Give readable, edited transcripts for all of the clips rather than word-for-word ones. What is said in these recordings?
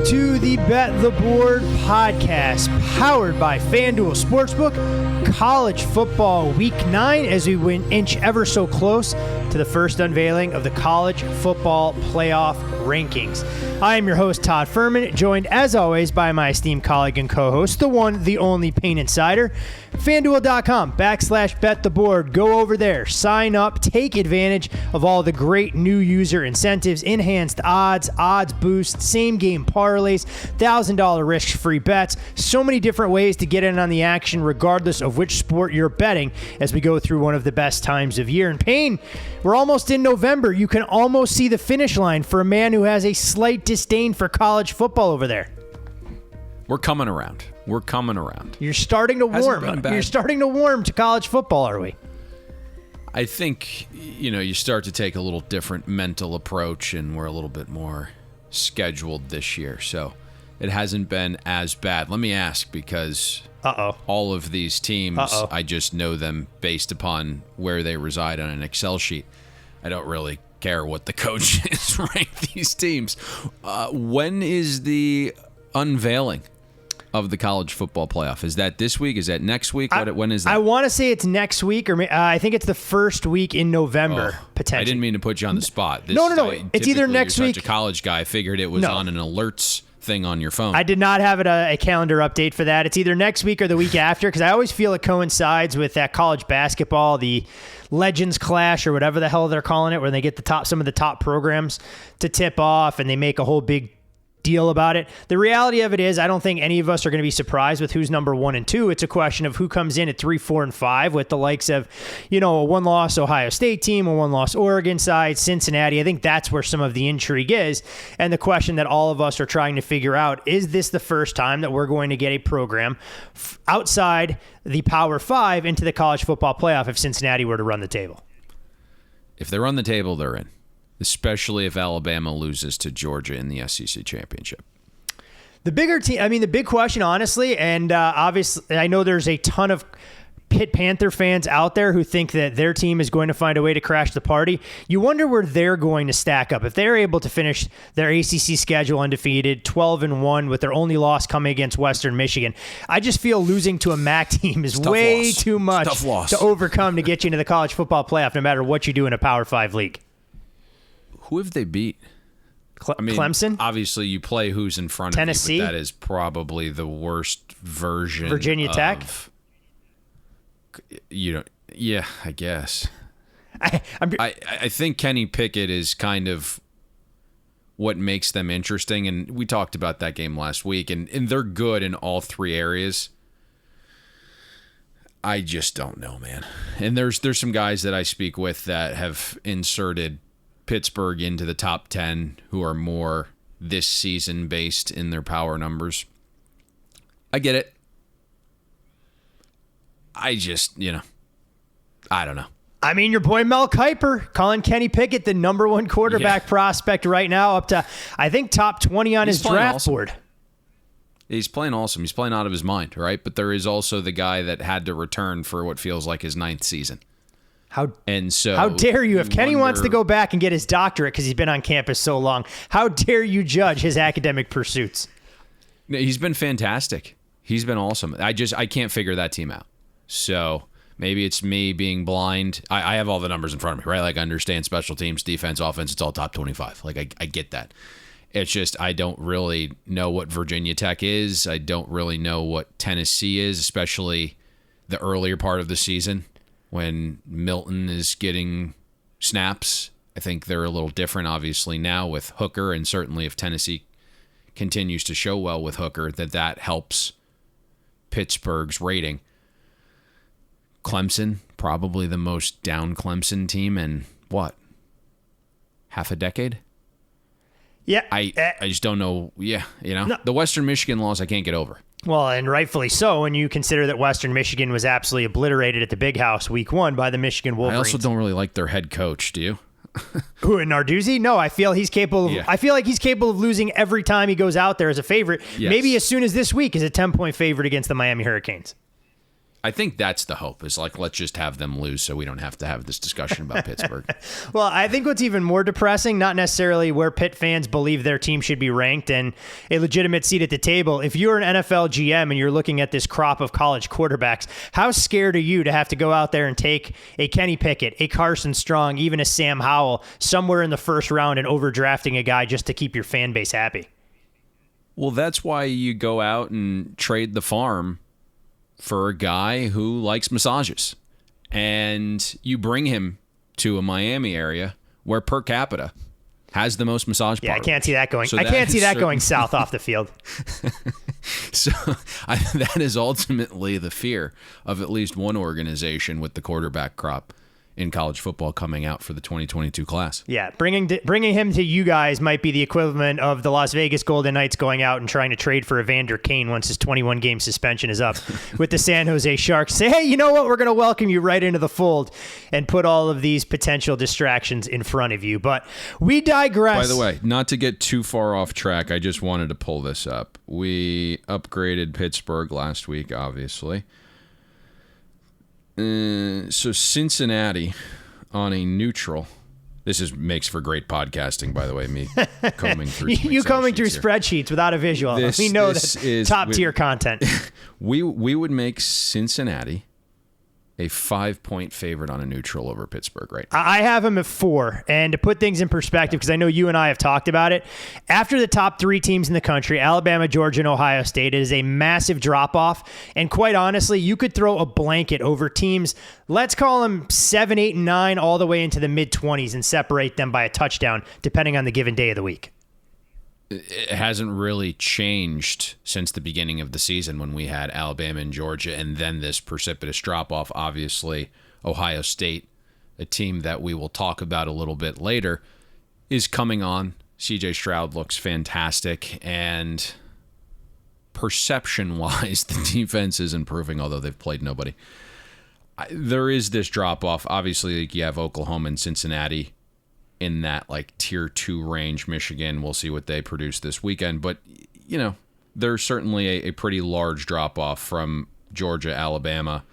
Welcome to the Bet the Board podcast, powered by FanDuel Sportsbook. College football week 9 as we inch ever so close to the first unveiling of the college football playoff rankings. I am your host, Todd Furman, joined as always by my esteemed colleague and co-host, the one, the only Payne Insider. FanDuel.com/bettheboard. Go over there, sign up, take advantage of all the great new user incentives, enhanced odds, odds boost, same game parlays, $1,000 risk-free bets. So many different ways to get in on the action regardless of which sport you're betting as we go through one of the best times of year. And Payne, we're almost in November. You can almost see the finish line for a man who has a slight disdain for college football over there. We're coming around. We're coming around. You're starting to warm. You're starting to warm to college football, are we? I think, you start to take a little different mental approach, and we're a little bit more scheduled this year. So it hasn't been as bad. Let me ask, because all of these teams, I just know them based upon where they reside on an Excel sheet. I don't really care what the coach is rank these teams. When is the unveiling of the college football playoff? Is that this week? Is that next week? When is that? I want to say it's next week, or I think it's the first week in November, potentially. I didn't mean to put you on the spot. No. It's either next week. Such a college guy. I figured it was on an alerts thing on your phone. I did not have a calendar update for that. It's either next week or the week after, because I always feel it coincides with that college basketball, the Legends Clash, or whatever the hell they're calling it, where they get some of the top programs to tip off, and they make a whole big deal about it. The reality of it is, I don't think any of us are going to be surprised with who's number 1 and 2. It's a question of who comes in at 3, 4, and 5 with the likes of, a 1-loss Ohio State team, a 1-loss Oregon side, Cincinnati. I think that's where some of the intrigue is. And the question that all of us are trying to figure out, is this the first time that we're going to get a program outside the Power 5 into the college football playoff if Cincinnati were to run the table? If they run the table, they're in. Especially if Alabama loses to Georgia in the SEC championship. The big question, honestly, and obviously, I know there's a ton of Pitt Panther fans out there who think that their team is going to find a way to crash the party. You wonder where they're going to stack up. If they're able to finish their ACC schedule undefeated, 12-1, with their only loss coming against Western Michigan, I just feel losing to a MAC team is way too much to overcome to get you into the college football playoff, no matter what you do in a Power 5 league. Who have they beat? Clemson? Obviously, you play who's in front Tennessee? of you, but that is probably the worst version Virginia Tech? Yeah, I guess. I think Kenny Pickett is kind of what makes them interesting, and we talked about that game last week, and they're good in all 3 areas. I just don't know, man. And there's some guys that I speak with that have inserted Pittsburgh into the top 10 who are more this season based in their power numbers. I get it. I just, I don't know. I mean, your boy Mel Kiper calling Kenny Pickett the number 1 quarterback prospect right now, up to, I think, top 20 on his draft board. He's playing awesome. He's playing out of his mind, right? But there is also the guy that had to return for what feels like his 9th season. How dare you? If Kenny wants to go back and get his doctorate because he's been on campus so long, how dare you judge his academic pursuits? He's been fantastic. He's been awesome. I can't figure that team out. So maybe it's me being blind. I have all the numbers in front of me, right? Like, I understand special teams, defense, offense. It's all top 25. Like, I get that. It's just I don't really know what Virginia Tech is. I don't really know what Tennessee is, especially the earlier part of the season, when Milton is getting snaps. I think they're a little different, obviously, now with Hooker, and certainly if Tennessee continues to show well with Hooker, that helps Pittsburgh's rating. Clemson, probably the most down Clemson team in, half a decade? Yeah. I just don't know. Yeah, No. The Western Michigan loss I can't get over. Well, and rightfully so, when you consider that Western Michigan was absolutely obliterated at the Big House week 1 by the Michigan Wolverines. I also don't really like their head coach, do you? Who, Narduzzi? No, I feel he's capable of, I feel like he's capable of losing every time he goes out there as a favorite. Yes. Maybe as soon as this week as a 10-point favorite against the Miami Hurricanes. I think that's the hope, is like, let's just have them lose so we don't have to have this discussion about Pittsburgh. Well, I think what's even more depressing, not necessarily where Pitt fans believe their team should be ranked and a legitimate seat at the table. If you're an NFL GM and you're looking at this crop of college quarterbacks, how scared are you to have to go out there and take a Kenny Pickett, a Carson Strong, even a Sam Howell somewhere in the first round and overdrafting a guy just to keep your fan base happy? Well, that's why you go out and trade the farm for a guy who likes massages, and you bring him to a Miami area where per capita has the most massage parlors. Yeah, I can't see that going. So I can't see that going south off the field. So that is ultimately the fear of at least one organization with the quarterback crop in college football coming out for the 2022 class. Yeah, bringing him to you guys might be the equivalent of the Las Vegas Golden Knights going out and trying to trade for Evander Kane once his 21-game suspension is up with the San Jose Sharks. Say, hey, you know what? We're going to welcome you right into the fold and put all of these potential distractions in front of you. But we digress. By the way, not to get too far off track, I just wanted to pull this up. We upgraded Pittsburgh last week, obviously. So Cincinnati on a neutral. This makes for great podcasting, by the way. Me combing through you combing through here. Spreadsheets without a visual. We know that's top tier content. We would make Cincinnati a 5-point favorite on a neutral over Pittsburgh right now. I have them at 4. And to put things in perspective, because I know you and I have talked about it, after the top 3 teams in the country, Alabama, Georgia, and Ohio State, it is a massive drop-off. And quite honestly, you could throw a blanket over teams, let's call them 7, 8, and 9, all the way into the mid-20s and separate them by a touchdown, depending on the given day of the week. It hasn't really changed since the beginning of the season when we had Alabama and Georgia and then this precipitous drop-off. Obviously, Ohio State, a team that we will talk about a little bit later, is coming on. CJ Stroud looks fantastic, and perception-wise, the defense is improving, although they've played nobody. There is this drop-off. Obviously, you have Oklahoma and Cincinnati in that like tier 2 range. Michigan, we'll see what they produce this weekend, but you know, there's certainly a pretty large drop off from Georgia, Alabama,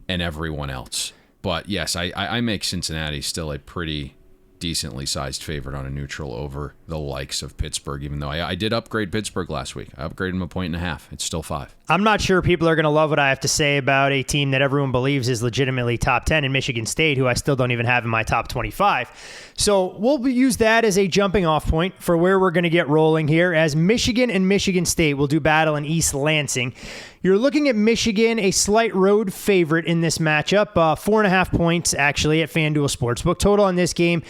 and everyone else. But yes, I make Cincinnati still a pretty decently sized favorite on a neutral over the likes of Pittsburgh, even though I did upgrade Pittsburgh last week. I upgraded them 1.5 points. It's still 5. I'm not sure people are going to love what I have to say about a team that everyone believes is legitimately top 10 in Michigan State, who I still don't even have in my top 25. So we'll use that as a jumping off point for where we're going to get rolling here, as Michigan and Michigan State will do battle in East Lansing. You're looking at Michigan, a slight road favorite in this matchup, 4.5 points actually at FanDuel Sportsbook. Total on this game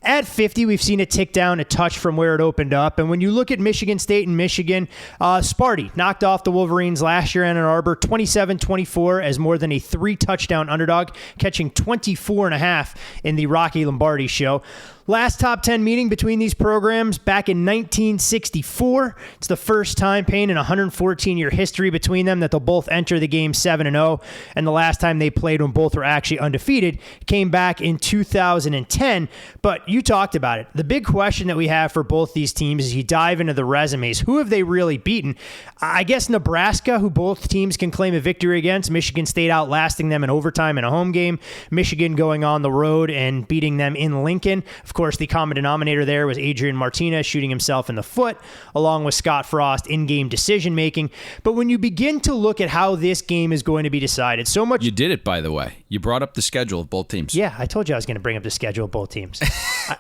at 50. We've seen it tick down a touch from where it opened up. And when you look at Michigan State and Michigan, Sparty knocked off the Wolverines last year in Ann Arbor, 27-24 as more than a 3-touchdown underdog, catching 24.5 in the Rocky Lombardi show. Last top 10 meeting between these programs back in 1964. It's the first time, Payne, in 114-year history between them that they'll both enter the game 7-0. And the last time they played when both were actually undefeated came back in 2010. But you talked about it. The big question that we have for both these teams is you dive into the resumes. Who have they really beaten? I guess Nebraska, who both teams can claim a victory against. Michigan State outlasting them in overtime in a home game. Michigan going on the road and beating them in Lincoln. Of course, the common denominator there was Adrian Martinez shooting himself in the foot, along with Scott Frost in-game decision-making. But when you begin to look at how this game is going to be decided, so much... You did it, by the way. You brought up the schedule of both teams. Yeah, I told you I was going to bring up the schedule of both teams.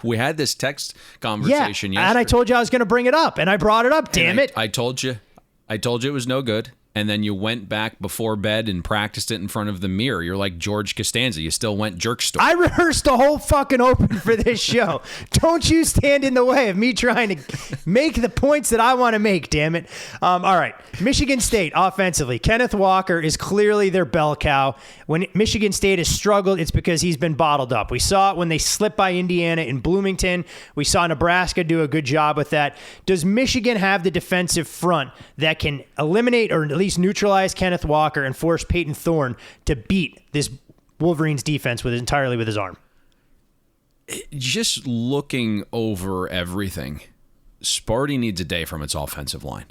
We had this text conversation yesterday. And I told you I was going to bring it up, and I brought it up, damn it. I told you it was no good. And then you went back before bed and practiced it in front of the mirror. You're like George Costanza. You still went jerkster. I rehearsed the whole fucking open for this show. Don't you stand in the way of me trying to make the points that I want to make, damn it. All right. Michigan State, offensively. Kenneth Walker is clearly their bell cow. When Michigan State has struggled, it's because he's been bottled up. We saw it when they slipped by Indiana in Bloomington. We saw Nebraska do a good job with that. Does Michigan have the defensive front that can eliminate or at least neutralize Kenneth Walker and force Peyton Thorne to beat this Wolverines defense entirely with his arm? Just looking over everything, Sparty needs a day from its offensive line.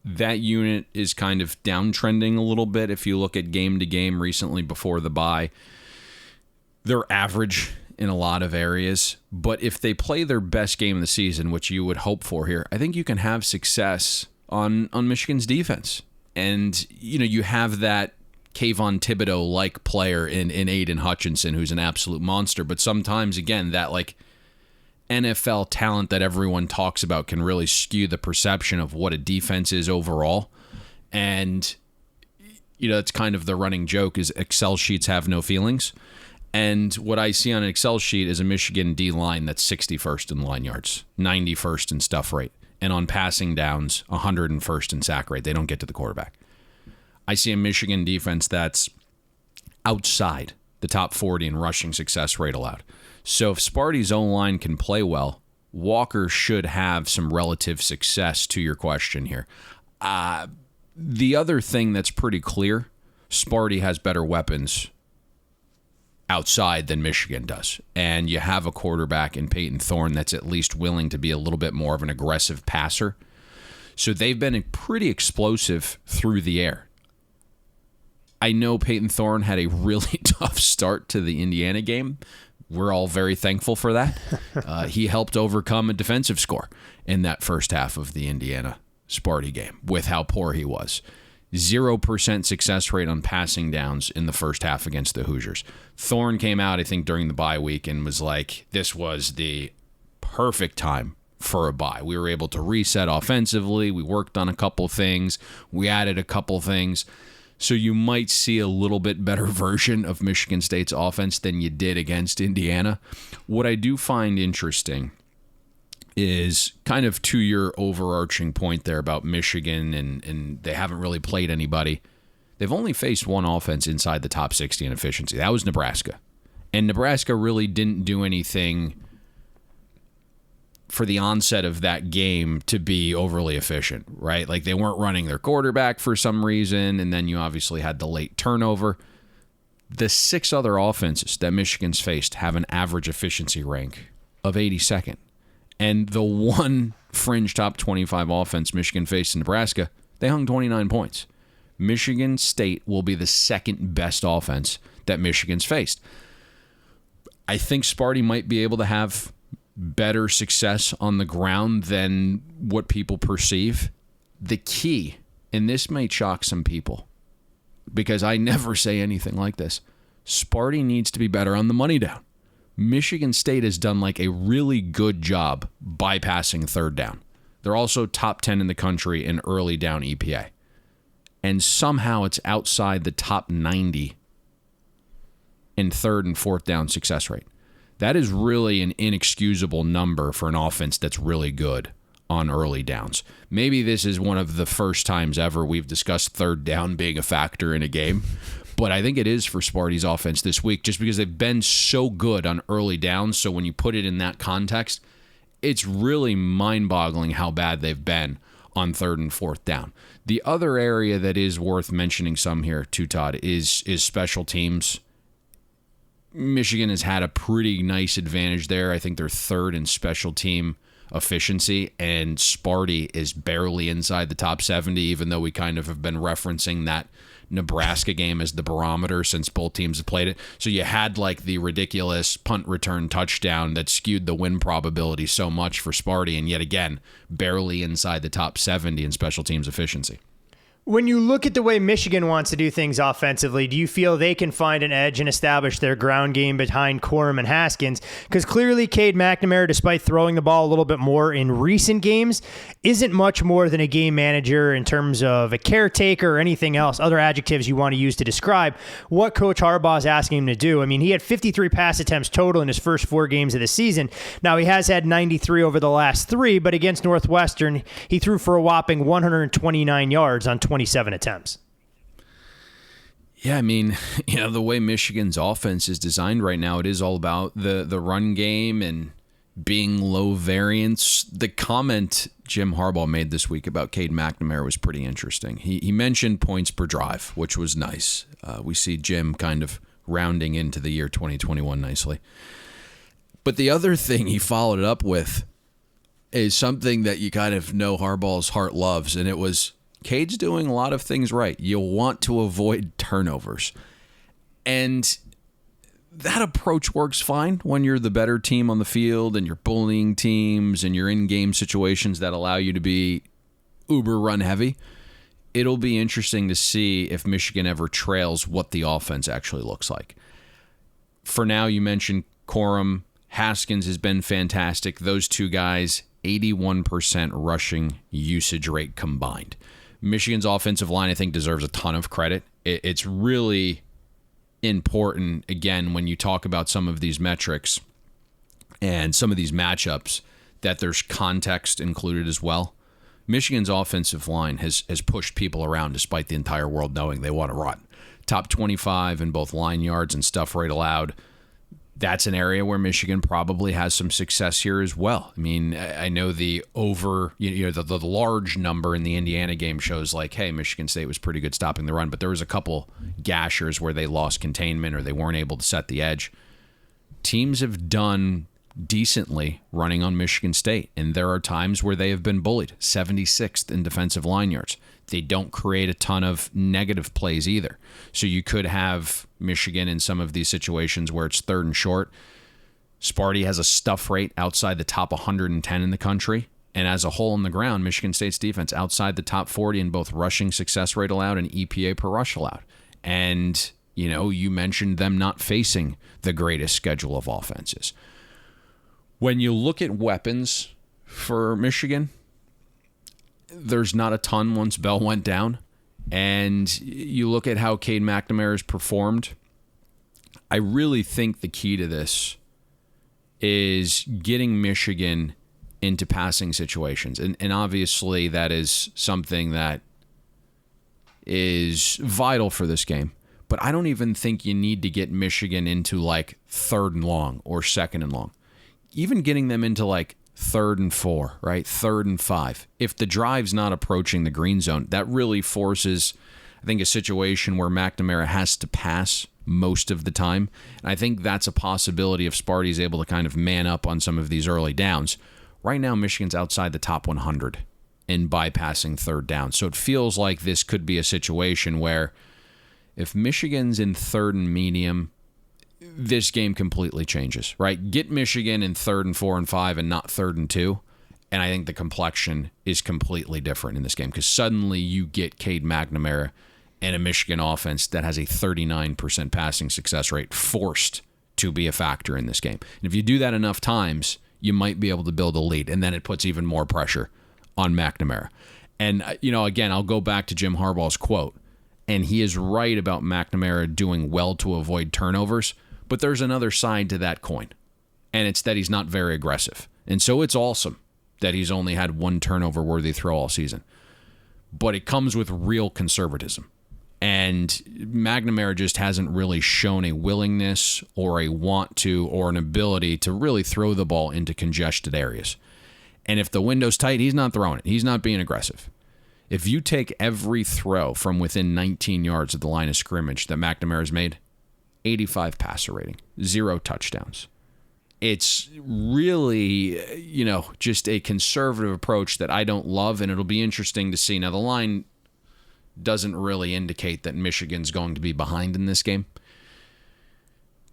That unit is kind of downtrending a little bit. If you look at game to game recently before the bye, they're average in a lot of areas. But if they play their best game of the season, which you would hope for here, I think you can have success on Michigan's defense. And, you have that Kayvon Thibodeau-like player in Aiden Hutchinson, who's an absolute monster. But sometimes, again, that NFL talent that everyone talks about can really skew the perception of what a defense is overall. And, it's kind of the running joke is Excel sheets have no feelings. And what I see on an Excel sheet is a Michigan D-line that's 61st in line yards, 91st in stuff rate, and on passing downs, 101st in sack rate. They don't get to the quarterback. I see a Michigan defense that's outside the top 40 in rushing success rate allowed. So if Sparty's own line can play well, Walker should have some relative success to your question here. The other thing that's pretty clear, Sparty has better weapons outside than Michigan does. And you have a quarterback in Peyton Thorne that's at least willing to be a little bit more of an aggressive passer. So they've been pretty explosive through the air. I know Peyton Thorne had a really tough start to the Indiana game. We're all very thankful for that. He helped overcome a defensive score in that first half of the Indiana Sparty game with how poor he was. 0% success rate on passing downs in the first half against the Hoosiers. Thorne came out, I think, during the bye week and was like, this was the perfect time for a bye. We were able to reset offensively. We worked on a couple things. We added a couple things. So you might see a little bit better version of Michigan State's offense than you did against Indiana. What I do find interesting is kind of to your overarching point there about Michigan and they haven't really played anybody. They've only faced one offense inside the top 60 in efficiency. That was Nebraska. And Nebraska really didn't do anything for the onset of that game to be overly efficient, right? Like they weren't running their quarterback for some reason, and then you obviously had the late turnover. The 6 other offenses that Michigan's faced have an average efficiency rank of 82nd. And the one fringe top 25 offense Michigan faced in Nebraska, they hung 29 points. Michigan State will be the second best offense that Michigan's faced. I think Sparty might be able to have better success on the ground than what people perceive. The key, and this may shock some people, because I never say anything like this, Sparty needs to be better on the money down. Michigan State has done a really good job bypassing third down. They're also top 10 in the country in early down EPA. And somehow it's outside the top 90 in third and fourth down success rate. That is really an inexcusable number for an offense that's really good on early downs. Maybe this is one of the first times ever we've discussed third down being a factor in a game, but I think it is for Sparty's offense this week just because they've been so good on early downs. So when you put it in that context, it's really mind-boggling how bad they've been on third and fourth down. The other area that is worth mentioning some here too, Todd, is special teams. Michigan has had a pretty nice advantage there. I think they're third in special team efficiency, and Sparty is barely inside the top 70, even though we kind of have been referencing that Nebraska game as the barometer since both teams have played it. So you had the ridiculous punt return touchdown that skewed the win probability so much for Sparty, and yet again, barely inside the top 70 in special teams efficiency. When you look at the way Michigan wants to do things offensively, do you feel they can find an edge and establish their ground game behind Corum and Haskins? Because clearly Cade McNamara, despite throwing the ball a little bit more in recent games, isn't much more than a game manager in terms of a caretaker or anything else, other adjectives you want to use to describe what Coach Harbaugh is asking him to do. I mean, he had 53 pass attempts total in his first 4 games of the season. Now, he has had 93 over the last 3, but against Northwestern, he threw for a whopping 129 yards on 27 attempts. Yeah, I mean, the way Michigan's offense is designed right now, it is all about the run game and being low variance. The comment Jim Harbaugh made this week about Cade McNamara was pretty interesting. He mentioned points per drive, which was nice. We see Jim kind of rounding into the year 2021 nicely. But the other thing he followed it up with is something that you kind of know Harbaugh's heart loves, and it was Cade's doing a lot of things right. You'll want to avoid turnovers. And that approach works fine when you're the better team on the field and you're bullying teams and you're in game situations that allow you to be uber run heavy. It'll be interesting to see if Michigan ever trails what the offense actually looks like. For now, you mentioned Corum. Haskins has been fantastic. Those two guys, 81% rushing usage rate combined. Michigan's offensive line, I think, deserves a ton of credit. It's really important, again, when you talk about some of these metrics and some of these matchups, that there's context included as well. Michigan's offensive line has pushed people around despite the entire world knowing they want to run. Top 25 in both line yards and stuff rate allowed. That's an area where Michigan probably has some success here as well. I mean, I know the large number in the Indiana game shows like, hey, Michigan State was pretty good stopping the run, but there was a couple gashers where they lost containment or they weren't able to set the edge. Teams have done decently running on Michigan State, and there are times where they have been bullied, 76th in defensive line yards. They don't create a ton of negative plays either. So you could have Michigan in some of these situations where it's third and short. Sparty has a stuff rate outside the top 110 in the country, and as a whole on the ground, Michigan State's defense outside the top 40 in both rushing success rate allowed and EPA per rush allowed. And, you mentioned them not facing the greatest schedule of offenses. When you look at weapons for Michigan, there's not a ton once Bell went down. And you look at how Cade McNamara has performed. I really think the key to this is getting Michigan into passing situations. And obviously that is something that is vital for this game. But I don't even think you need to get Michigan into like 3rd and long or 2nd and long. Even getting them into like 3rd and 4, right? 3rd and 5. If the drive's not approaching the green zone, that really forces, I think, a situation where McNamara has to pass most of the time. And I think that's a possibility if Sparty's able to kind of man up on some of these early downs. Right now, Michigan's outside the top 100 in bypassing 3rd down. So it feels like this could be a situation where if Michigan's in 3rd and medium, this game completely changes, right? Get Michigan in 3rd and 4 and 5 and not 3rd and 2. And I think the complexion is completely different in this game because suddenly you get Cade McNamara and a Michigan offense that has a 39% passing success rate forced to be a factor in this game. And if you do that enough times, you might be able to build a lead. And then it puts even more pressure on McNamara. And, again, I'll go back to Jim Harbaugh's quote. And he is right about McNamara doing well to avoid turnovers. But there's another side to that coin, and it's that he's not very aggressive. And so it's awesome that he's only had one turnover-worthy throw all season. But it comes with real conservatism. And McNamara just hasn't really shown a willingness or a want to or an ability to really throw the ball into congested areas. And if the window's tight, he's not throwing it. He's not being aggressive. If you take every throw from within 19 yards of the line of scrimmage that McNamara's made, 85 passer rating, 0 touchdowns. It's really, just a conservative approach that I don't love, and it'll be interesting to see. Now, the line doesn't really indicate that Michigan's going to be behind in this game.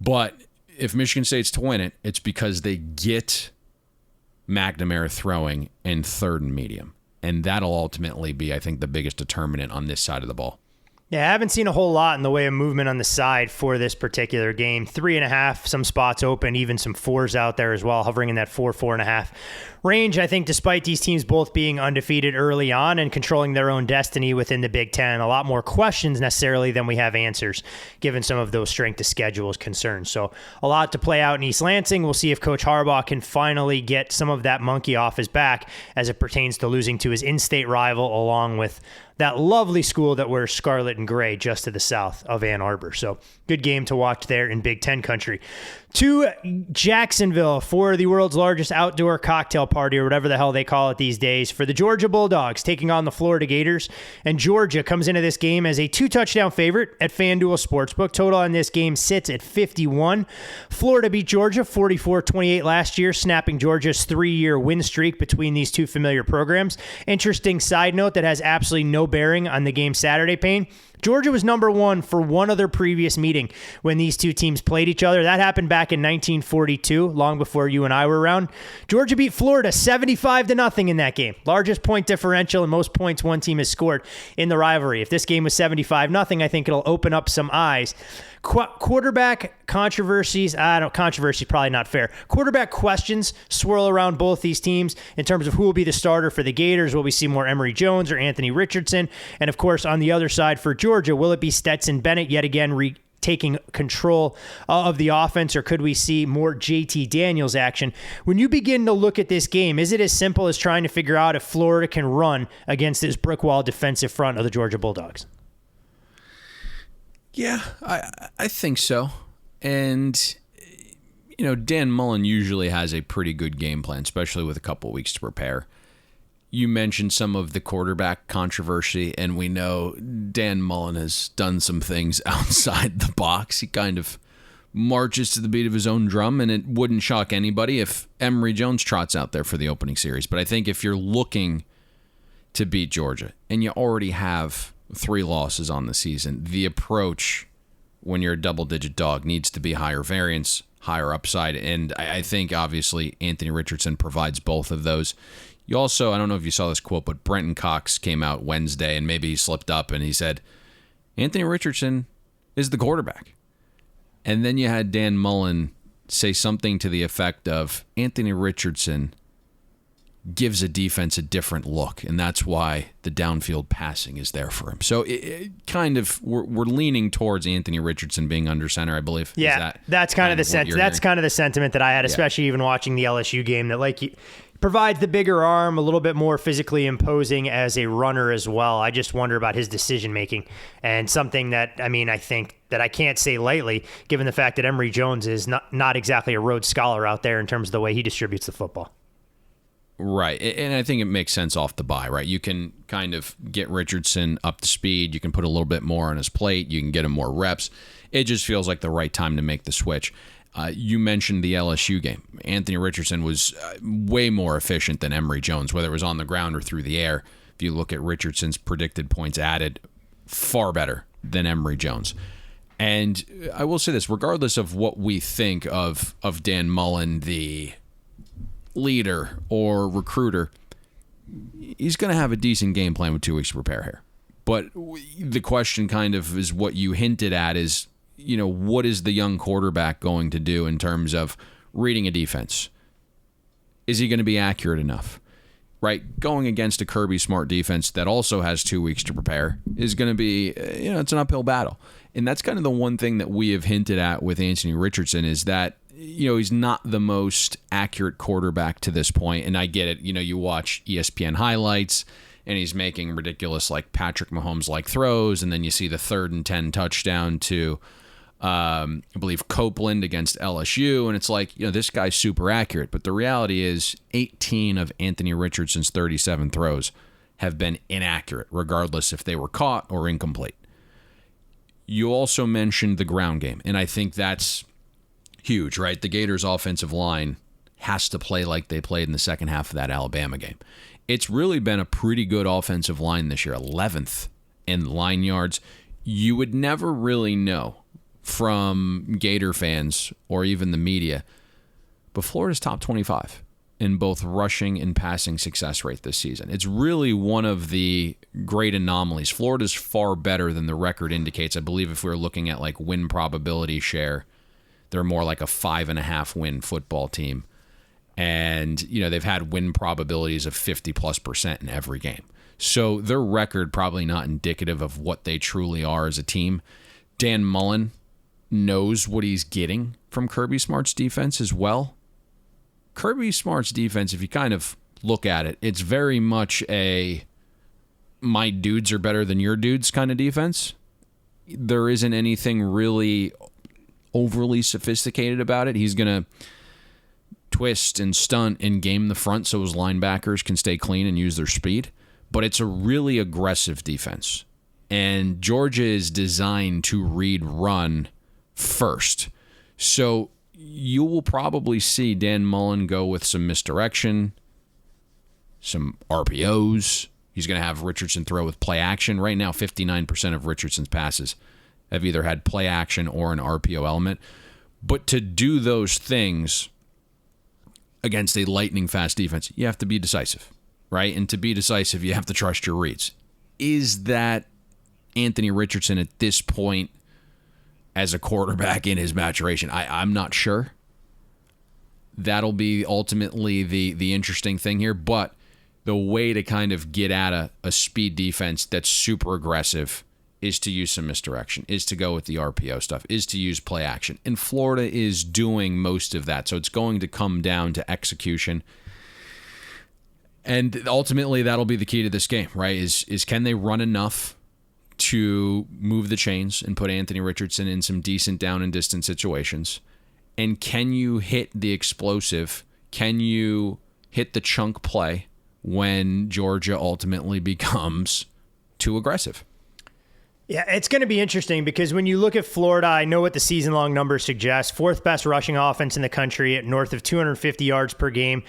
But if Michigan State's to win it, it's because they get McNamara throwing in 3rd and medium. And that'll ultimately be, I think, the biggest determinant on this side of the ball. Yeah, I haven't seen a whole lot in the way of movement on the side for this particular game. 3.5, some spots open, even some 4s out there as well, hovering in that 4.5 range. I think despite these teams both being undefeated early on and controlling their own destiny within the Big Ten, a lot more questions necessarily than we have answers, given some of those strength of schedule concerns. So a lot to play out in East Lansing. We'll see if Coach Harbaugh can finally get some of that monkey off his back as it pertains to losing to his in-state rival, along with that lovely school that wears scarlet and gray just to the south of Ann Arbor. So good game to watch there in Big Ten country. To Jacksonville for the world's largest outdoor cocktail party, or whatever the hell they call it these days, for the Georgia Bulldogs taking on the Florida Gators. And Georgia comes into this game as a 2-touchdown favorite at FanDuel Sportsbook. Total on this game sits at 51. Florida beat Georgia 44-28 last year, snapping Georgia's 3-year win streak between these two familiar programs. Interesting side note that has absolutely no bearing on the game Saturday, Payne. Georgia was number one for one other previous meeting when these two teams played each other. That happened back in 1942, long before you and I were around. Georgia beat Florida 75-0 in that game. Largest point differential and most points one team has scored in the rivalry. If this game was 75-0, I think it'll open up some eyes. Quarterback controversies, controversy is probably not fair. Quarterback questions swirl around both these teams in terms of who will be the starter for the Gators. Will we see more Emory Jones or Anthony Richardson? And of course, on the other side for Georgia, will it be Stetson Bennett yet again taking control of the offense, or could we see more JT Daniels action? When you begin to look at this game, is it as simple as trying to figure out if Florida can run against this brick wall defensive front of the Georgia Bulldogs? Yeah, I think so. And, Dan Mullen usually has a pretty good game plan, especially with a couple weeks to prepare. You mentioned some of the quarterback controversy, and we know Dan Mullen has done some things outside the box. He kind of marches to the beat of his own drum, and it wouldn't shock anybody if Emory Jones trots out there for the opening series. But I think if you're looking to beat Georgia, and you already have 3 losses on the season, the approach when you're a double-digit dog needs to be higher variance, higher upside, and I think obviously Anthony Richardson provides both of those. You also, I don't know if you saw this quote, but Brenton Cox came out Wednesday, and maybe he slipped up, and he said, Anthony Richardson is the quarterback. And then you had Dan Mullen say something to the effect of, Anthony Richardson gives a defense a different look, and that's why the downfield passing is there for him. So it kind of we're leaning towards Anthony Richardson being under center, I believe. Yeah, that's kind of the sentiment that I had, especially even watching the LSU game, that provides the bigger arm, a little bit more physically imposing as a runner as well. I just wonder about his decision making, and something that I think that I can't say lightly, given the fact that Emory Jones is not exactly a Rhodes Scholar out there in terms of the way he distributes the football. Right, and I think it makes sense off the bye, right? You can kind of get Richardson up to speed. You can put a little bit more on his plate. You can get him more reps. It just feels like the right time to make the switch. You mentioned the LSU game. Anthony Richardson was way more efficient than Emory Jones, whether it was on the ground or through the air. If you look at Richardson's predicted points added, far better than Emory Jones. And I will say this, regardless of what we think of Dan Mullen, the leader or recruiter, he's going to have a decent game plan with 2 weeks to prepare here. But the question kind of is what you hinted at is, what is the young quarterback going to do in terms of reading a defense? Is he going to be accurate enough? Right? Going against a Kirby Smart defense that also has 2 weeks to prepare is going to be, it's an uphill battle. And that's kind of the one thing that we have hinted at with Anthony Richardson is that, he's not the most accurate quarterback to this point. And I get it. You watch ESPN highlights and he's making ridiculous, like Patrick Mahomes-like throws. And then you see the 3rd and 10 touchdown to, I believe, Copeland against LSU. And it's like, this guy's super accurate. But the reality is 18 of Anthony Richardson's 37 throws have been inaccurate, regardless if they were caught or incomplete. You also mentioned the ground game. And I think that's huge, right? The Gators' offensive line has to play like they played in the second half of that Alabama game. It's really been a pretty good offensive line this year, 11th in line yards. You would never really know from Gator fans or even the media, but Florida's top 25 in both rushing and passing success rate this season. It's really one of the great anomalies. Florida's far better than the record indicates. I believe if we were looking at like win probability share, they're more like a 5.5 win football team. And, they've had win probabilities of 50+% in every game. So their record probably not indicative of what they truly are as a team. Dan Mullen knows what he's getting from Kirby Smart's defense as well. Kirby Smart's defense, if you kind of look at it, it's very much a my dudes are better than your dudes kind of defense. There isn't anything really overly sophisticated about it. He's going to twist and stunt and game the front so his linebackers can stay clean and use their speed. But it's a really aggressive defense. And Georgia is designed to read run first. So you will probably see Dan Mullen go with some misdirection, some RPOs, He's going to have Richardson throw with play action. Right now, 59% of Richardson's passes have either had play action or an RPO element. But to do those things against a lightning fast defense, you have to be decisive, right? And to be decisive, you have to trust your reads. Is that Anthony Richardson at this point as a quarterback in his maturation? I'm not sure. That'll be ultimately the interesting thing here. But the way to kind of get at a speed defense that's super aggressive is to use some misdirection, is to go with the RPO stuff, is to use play action. And Florida is doing most of that. So it's going to come down to execution. And ultimately, that'll be the key to this game, right? Is can they run enough to move the chains and put Anthony Richardson in some decent down and distance situations? And can you hit the explosive? Can you hit the chunk play when Georgia ultimately becomes too aggressive? Yeah, it's going to be interesting because when you look at Florida, I know what the season-long numbers suggest. Fourth best rushing offense in the country at north of 250 yards per game.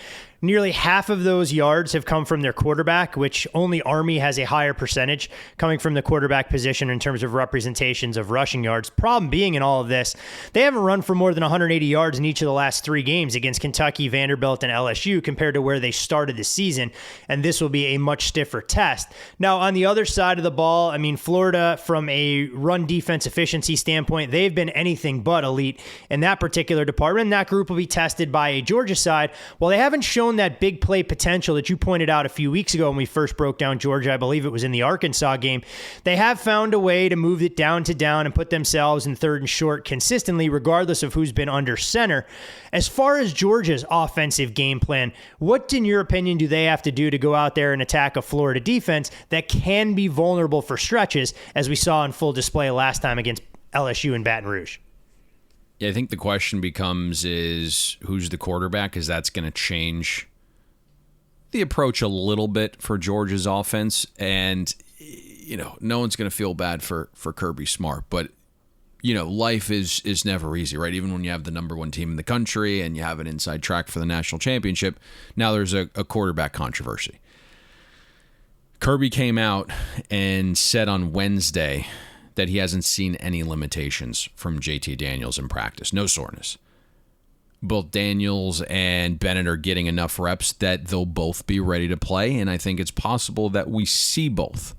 Nearly half of those yards have come from their quarterback, which only Army has a higher percentage coming from the quarterback position in terms of representations of rushing yards. Problem being in all of this, they haven't run for more than 180 yards in each of the last 3 games against Kentucky, Vanderbilt, and LSU compared to where they started the season, and this will be a much stiffer test. Now, on the other side of the ball, I mean, Florida, from a run defense efficiency standpoint, they've been anything but elite in that particular department, and that group will be tested by a Georgia side. While they haven't shown that big play potential that you pointed out a few weeks ago when we first broke down Georgia, I believe it was in the Arkansas game, they have found a way to move it down to down and put themselves in third and short consistently, regardless of who's been under center. As far as Georgia's offensive game plan, what, in your opinion, do they have to do to go out there and attack a Florida defense that can be vulnerable for stretches, as we saw in full display last time against LSU in Baton Rouge? Yeah, I think the question becomes is who's the quarterback, because that's going to change the approach a little bit for Georgia's offense. And, you know, no one's going to feel bad for Kirby Smart, but, you know, life is never easy, right? Even when you have the number 1 team in the country and you have an inside track for the national championship, now there's a quarterback controversy. Kirby came out and said on Wednesday that he hasn't seen any limitations from JT Daniels in practice. No soreness. Both Daniels and Bennett are getting enough reps that they'll both be ready to play, and I think it's possible that we see both.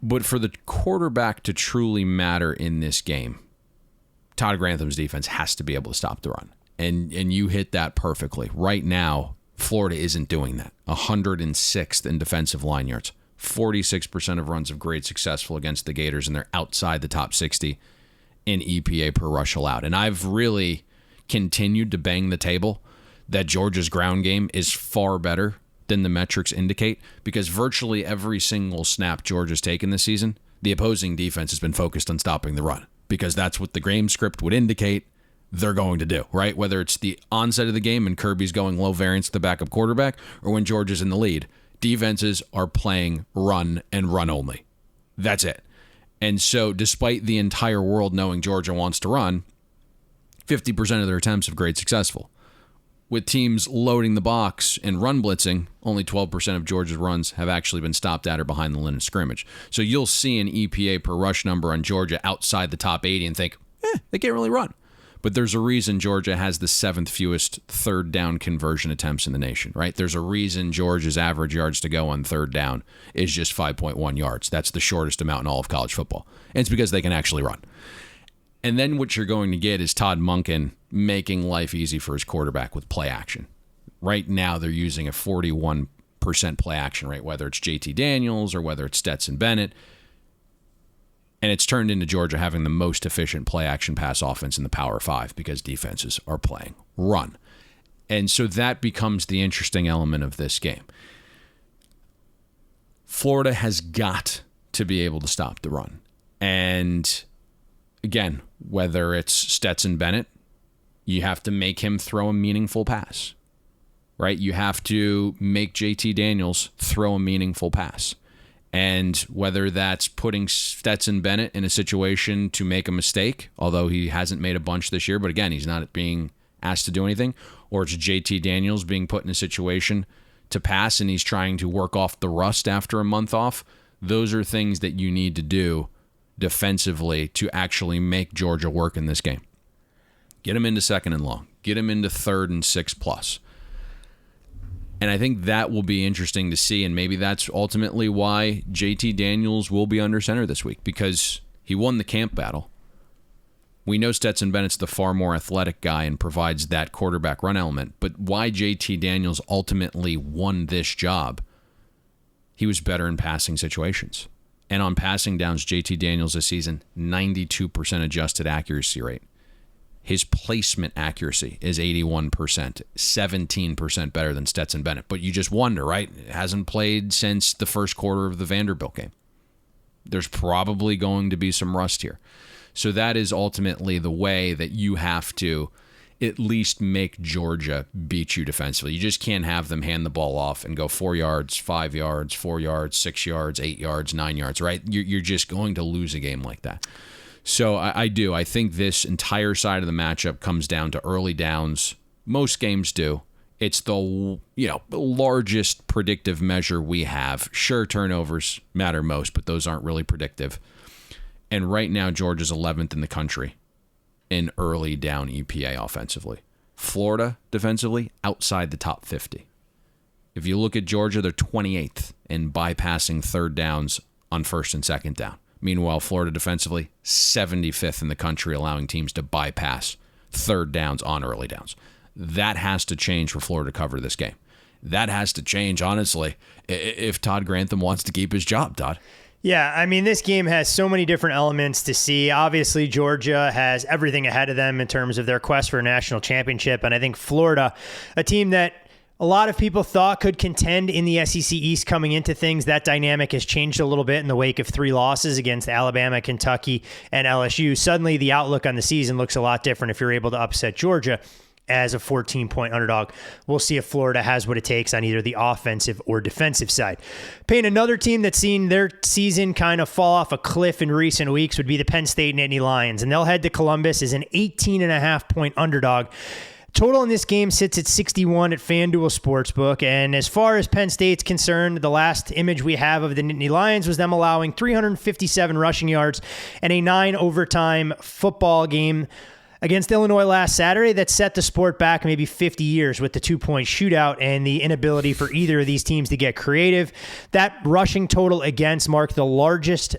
But for the quarterback to truly matter in this game, Todd Grantham's defense has to be able to stop the run. And you hit that perfectly. Right now, Florida isn't doing that. 106th in defensive line yards. 46% of runs have grade successful against the Gators, and they're outside the top 60 in EPA per rush allowed. And I've really continued to bang the table that Georgia's ground game is far better than the metrics indicate, because virtually every single snap Georgia's taken this season, the opposing defense has been focused on stopping the run, because that's what the game script would indicate they're going to do, right? Whether it's the onset of the game and Kirby's going low variance to the backup quarterback, or when Georgia's in the lead, defenses are playing run and run only. That's it. And so despite the entire world knowing Georgia wants to run, 50% of their attempts have grade successful. With teams loading the box and run blitzing, only 12% of Georgia's runs have actually been stopped at or behind the line of scrimmage. So you'll see an EPA per rush number on Georgia outside the top 80 and think, they can't really run. But there's a reason Georgia has the 7th fewest third down conversion attempts in the nation, right? There's a reason Georgia's average yards to go on third down is just 5.1 yards. That's the shortest amount in all of college football. And it's because they can actually run. And then what you're going to get is Todd Monken making life easy for his quarterback with play action. Right now, they're using a 41% play action rate, whether it's JT Daniels or whether it's Stetson Bennett. And it's turned into Georgia having the most efficient play action pass offense in the Power 5 because defenses are playing run. And so that becomes the interesting element of this game. Florida has got to be able to stop the run. And again, whether it's Stetson Bennett, you have to make him throw a meaningful pass, right? You have to make JT Daniels throw a meaningful pass. And whether that's putting Stetson Bennett in a situation to make a mistake, although he hasn't made a bunch this year, but again, he's not being asked to do anything, or it's JT Daniels being put in a situation to pass and he's trying to work off the rust after a month off, those are things that you need to do defensively to actually make Georgia work in this game. Get him into 2nd and long. Get him into 3rd and 6+. And I think that will be interesting to see, and maybe that's ultimately why JT Daniels will be under center this week, because he won the camp battle. We know Stetson Bennett's the far more athletic guy and provides that quarterback run element, but why JT Daniels ultimately won this job, he was better in passing situations. And on passing downs, JT Daniels this season, 92% adjusted accuracy rate. His placement accuracy is 81%, 17% better than Stetson Bennett. But you just wonder, right? It hasn't played since the first quarter of the Vanderbilt game. There's probably going to be some rust here. So that is ultimately the way that you have to at least make Georgia beat you defensively. You just can't have them hand the ball off and go 4 yards, 5 yards, 4 yards, 6 yards, 8 yards, 9 yards, right? You're just going to lose a game like that. So I think this entire side of the matchup comes down to early downs. Most games do. It's the largest predictive measure we have. Sure, turnovers matter most, but those aren't really predictive. And right now, Georgia's 11th in the country in early down EPA offensively. Florida, defensively, outside the top 50. If you look at Georgia, they're 28th in bypassing 3rd downs on 1st and 2nd down. Meanwhile, Florida defensively, 75th in the country, allowing teams to bypass 3rd downs on early downs. That has to change for Florida to cover this game. That has to change, honestly, if Todd Grantham wants to keep his job, Todd. Yeah, I mean, this game has so many different elements to see. Obviously, Georgia has everything ahead of them in terms of their quest for a national championship. And I think Florida, a team that a lot of people thought could contend in the SEC East coming into things, that dynamic has changed a little bit in the wake of 3 losses against Alabama, Kentucky, and LSU. Suddenly, the outlook on the season looks a lot different if you're able to upset Georgia as a 14-point underdog. We'll see if Florida has what it takes on either the offensive or defensive side. Payne, another team that's seen their season kind of fall off a cliff in recent weeks would be the Penn State Nittany Lions, and they'll head to Columbus as an 18.5-point underdog. Total in this game sits at 61 at FanDuel Sportsbook, and as far as Penn State's concerned, the last image we have of the Nittany Lions was them allowing 357 rushing yards and a 9-overtime football game against Illinois last Saturday that set the sport back maybe 50 years with the 2-point shootout and the inability for either of these teams to get creative. That rushing total against marked the largest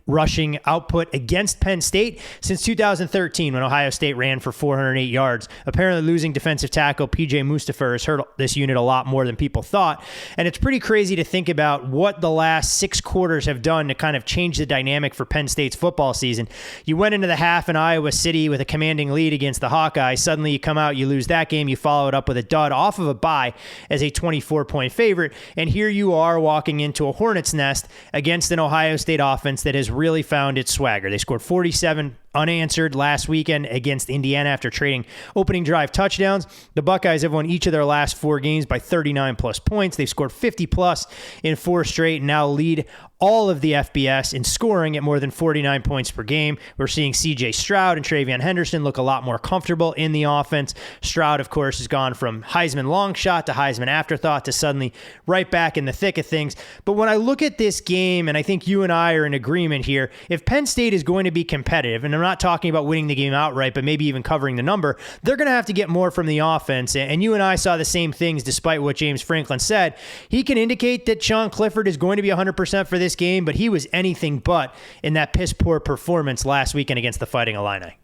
rushing output against Penn State since 2013 when Ohio State ran for 408 yards. Apparently losing defensive tackle PJ Mustapher has hurt this unit a lot more than people thought. And it's pretty crazy to think about what the last 6 quarters have done to kind of change the dynamic for Penn State's football season. You went into the half in Iowa City with a commanding lead against the Hawkeyes. Suddenly you come out, you lose that game, you follow it up with a dud off of a bye as a 24-point favorite, and here you are walking into a hornet's nest against an Ohio State offense that has really found its swagger. They scored 47 unanswered last weekend against Indiana after trading opening drive touchdowns. The Buckeyes have won each of their last 4 games by 39-plus points. They've scored 50-plus in 4 straight and now lead all of the FBS in scoring at more than 49 points per game. We're seeing C.J. Stroud and Travion Henderson look a lot more comfortable in the offense. Stroud, of course, has gone from Heisman long shot to Heisman afterthought to suddenly right back in the thick of things. But when I look at this game, and I think you and I are in agreement here, if Penn State is going to be competitive, and I'm not talking about winning the game outright, but maybe even covering the number, they're going to have to get more from the offense. And you and I saw the same things despite what James Franklin said. He can indicate that Sean Clifford is going to be 100% for this game, but he was anything but in that piss-poor performance last weekend against the Fighting Illini.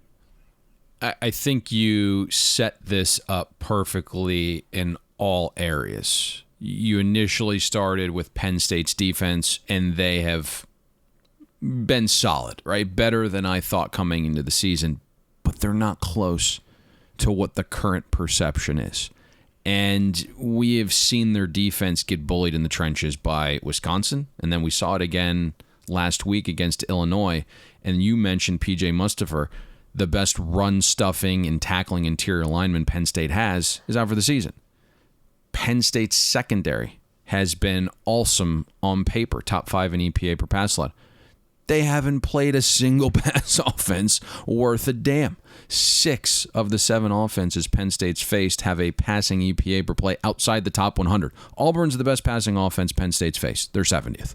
I think you set this up perfectly in all areas. You initially started with Penn State's defense, and they have been solid, right? Better than I thought coming into the season, but they're not close to what the current perception is. And we have seen their defense get bullied in the trenches by Wisconsin, and then we saw it again last week against Illinois. And you mentioned PJ Mustapher, the best run stuffing and tackling interior lineman Penn State has is out for the season. Penn State's secondary has been awesome on paper, top 5 in EPA per pass slot. They haven't played a single pass offense worth a damn. 6 of the 7 offenses Penn State's faced have a passing EPA per play outside the top 100. Auburn's the best passing offense Penn State's faced. They're 70th.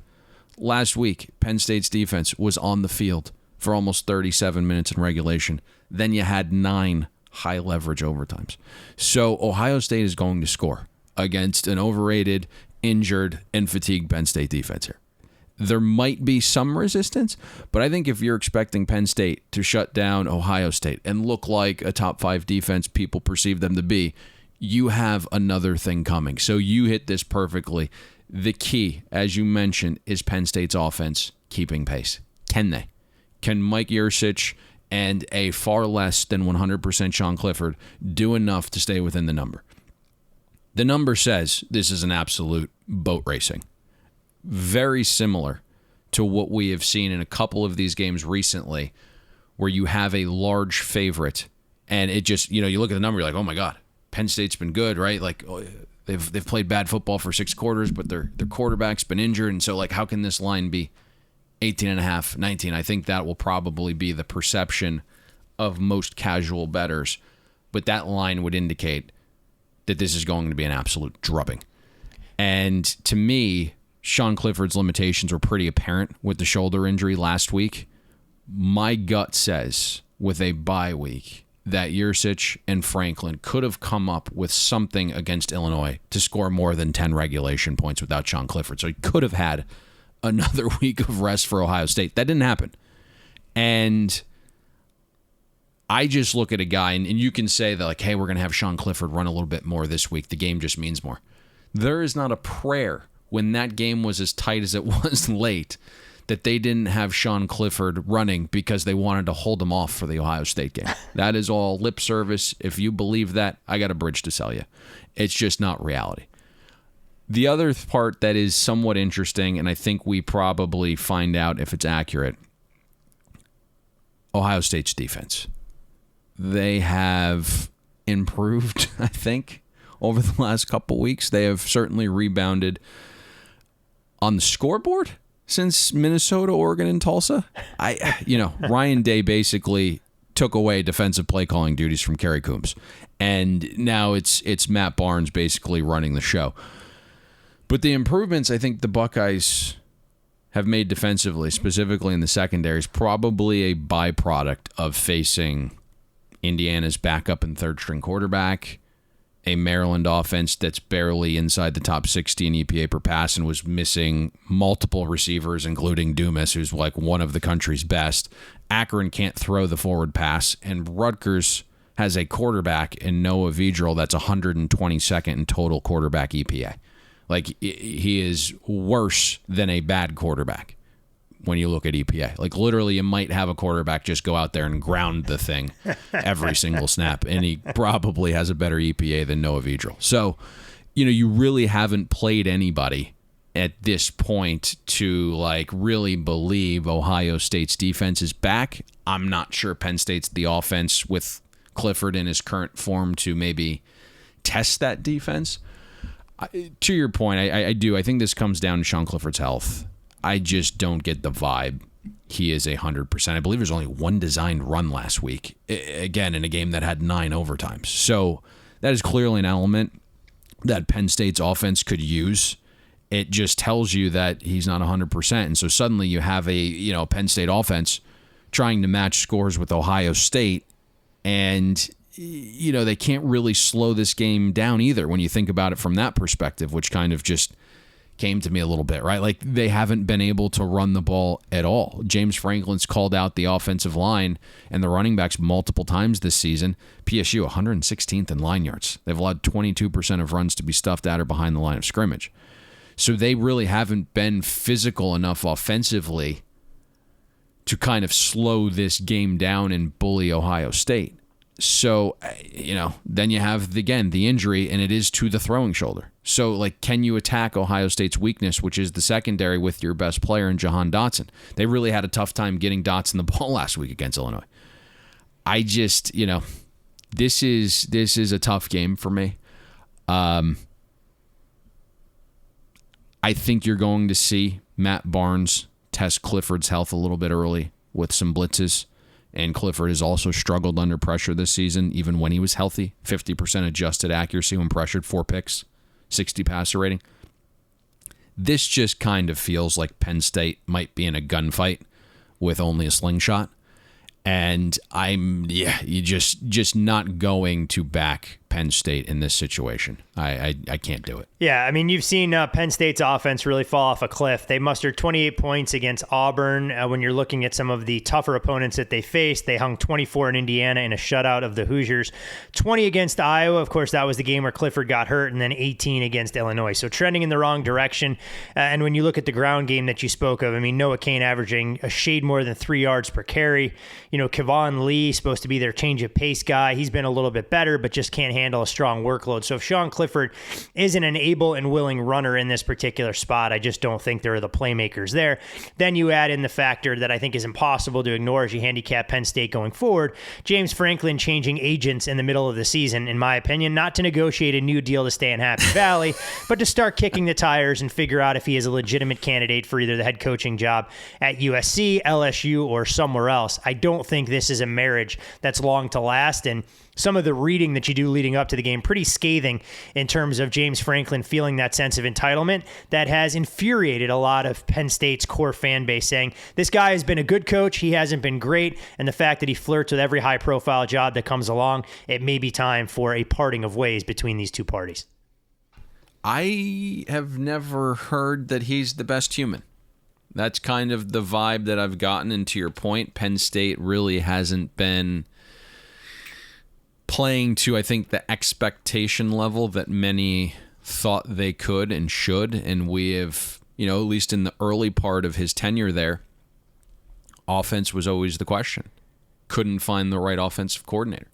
Last week, Penn State's defense was on the field for almost 37 minutes in regulation. Then you had 9 high-leverage overtimes. So Ohio State is going to score against an overrated, injured, and fatigued Penn State defense here. There might be some resistance, but I think if you're expecting Penn State to shut down Ohio State and look like a top 5 defense people perceive them to be, you have another thing coming. So you hit this perfectly. The key, as you mentioned, is Penn State's offense keeping pace. Can they? Can Mike Yurcich and a far less than 100% Sean Clifford do enough to stay within the number? The number says this is an absolute boat racing. Very similar to what we have seen in a couple of these games recently where you have a large favorite and it just, you look at the number, you're like, oh my God, Penn State's been good, right? Like they've played bad football for 6 quarters, but their quarterback's been injured. And so like, how can this line be 18.5, 19? I think that will probably be the perception of most casual bettors, but that line would indicate that this is going to be an absolute drubbing. And to me, Sean Clifford's limitations were pretty apparent with the shoulder injury last week. My gut says with a bye week that Yurcich and Franklin could have come up with something against Illinois to score more than 10 regulation points without Sean Clifford. So he could have had another week of rest for Ohio State. That didn't happen. And I just look at a guy, and you can say that, like, hey, we're going to have Sean Clifford run a little bit more this week. The game just means more. There is not a prayer when that game was as tight as it was late that they didn't have Sean Clifford running because they wanted to hold him off for the Ohio State game. That is all lip service. If you believe that, I got a bridge to sell you. It's just not reality. The other part that is somewhat interesting, and I think we probably find out if it's accurate, Ohio State's defense. They have improved, I think, over the last couple weeks. They have certainly rebounded on the scoreboard since Minnesota, Oregon, and Tulsa. Ryan Day basically took away defensive play calling duties from Kerry Coombs, and now it's Matt Barnes basically running the show. But the improvements I think the Buckeyes have made defensively, specifically in the secondary, is probably a byproduct of facing Indiana's backup and third-string quarterback, a Maryland offense that's barely inside the top 60 in EPA per pass and was missing multiple receivers, including Dumas, who's like one of the country's best. Akron can't throw the forward pass, and Rutgers has a quarterback in Noah Vedral that's 122nd in total quarterback EPA. Like, he is worse than a bad quarterback when you look at EPA. Like, literally, you might have a quarterback just go out there and ground the thing every single snap, and he probably has a better EPA than Noah Vedral. So, you really haven't played anybody at this point to, like, really believe Ohio State's defense is back. I'm not sure Penn State's the offense with Clifford in his current form to maybe test that defense. To your point, I do. I think this comes down to Sean Clifford's health. I just don't get the vibe he is 100%. I believe there's only one designed run last week, again, in a game that had 9 overtimes. So that is clearly an element that Penn State's offense could use. It just tells you that he's not 100%. And so suddenly you have a Penn State offense trying to match scores with Ohio State, and they can't really slow this game down either when you think about it from that perspective, which kind of just came to me a little bit, right? Like, they haven't been able to run the ball at all. James Franklin's called out the offensive line and the running backs multiple times this season. PSU 116th in line yards. They've allowed 22% of runs to be stuffed at or behind the line of scrimmage. So they really haven't been physical enough offensively to kind of slow this game down and bully Ohio State. So, then you have, again, the injury, and it is to the throwing shoulder. So, like, can you attack Ohio State's weakness, which is the secondary, with your best player in Jahan Dotson? They really had a tough time getting Dotson the ball last week against Illinois. I just, this is a tough game for me. I think you're going to see Matt Barnes test Clifford's health a little bit early with some blitzes. And Clifford has also struggled under pressure this season, even when he was healthy. 50% adjusted accuracy when pressured, 4 picks, 60 passer rating. This just kind of feels like Penn State might be in a gunfight with only a slingshot. And you just not going to back Penn State in this situation. I can't do it. Yeah, I mean, you've seen Penn State's offense really fall off a cliff. They mustered 28 points against Auburn. When you're looking at some of the tougher opponents that they faced, they hung 24 in Indiana in a shutout of the Hoosiers, 20 against Iowa. Of course, that was the game where Clifford got hurt, and then 18 against Illinois. So trending in the wrong direction. And when you look at the ground game that you spoke of, I mean, Noah Cain averaging a shade more than 3 yards per carry. You know, Kevon Lee, supposed to be their change of pace guy. He's been a little bit better, but just can't handle a strong workload. So if Sean Clifford isn't an able and willing runner in this particular spot, I just don't think there are the playmakers there. Then you add in the factor that I think is impossible to ignore as you handicap Penn State going forward. James Franklin changing agents in the middle of the season, in my opinion, not to negotiate a new deal to stay in Happy Valley, but to start kicking the tires and figure out if he is a legitimate candidate for either the head coaching job at USC, LSU, or somewhere else. I don't think this is a marriage that's long to last, and some of the reading that you do leading up to the game, pretty scathing in terms of James Franklin feeling that sense of entitlement that has infuriated a lot of Penn State's core fan base, saying this guy has been a good coach, he hasn't been great, and the fact that he flirts with every high-profile job that comes along, it may be time for a parting of ways between these two parties. I have never heard that he's the best human. That's kind of the vibe that I've gotten. And to your point, Penn State really hasn't been playing to, I think, the expectation level that many thought they could and should. And we have, at least in the early part of his tenure there, offense was always the question. Couldn't find the right offensive coordinator.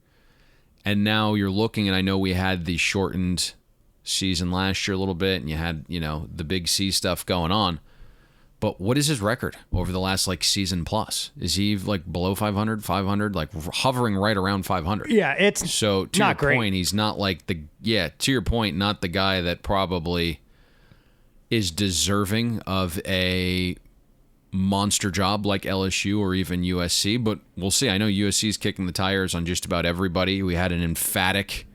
And now you're looking, and I know we had the shortened season last year a little bit, and you had, the Big C stuff going on. But what is his record over the last season plus? Is he below 500, 500, hovering right around 500? Yeah, it's so to not your great. Point, he's not to your point, not the guy that probably is deserving of a monster job like LSU or even USC, but we'll see. I know USC is kicking the tires on just about everybody. We had an emphatic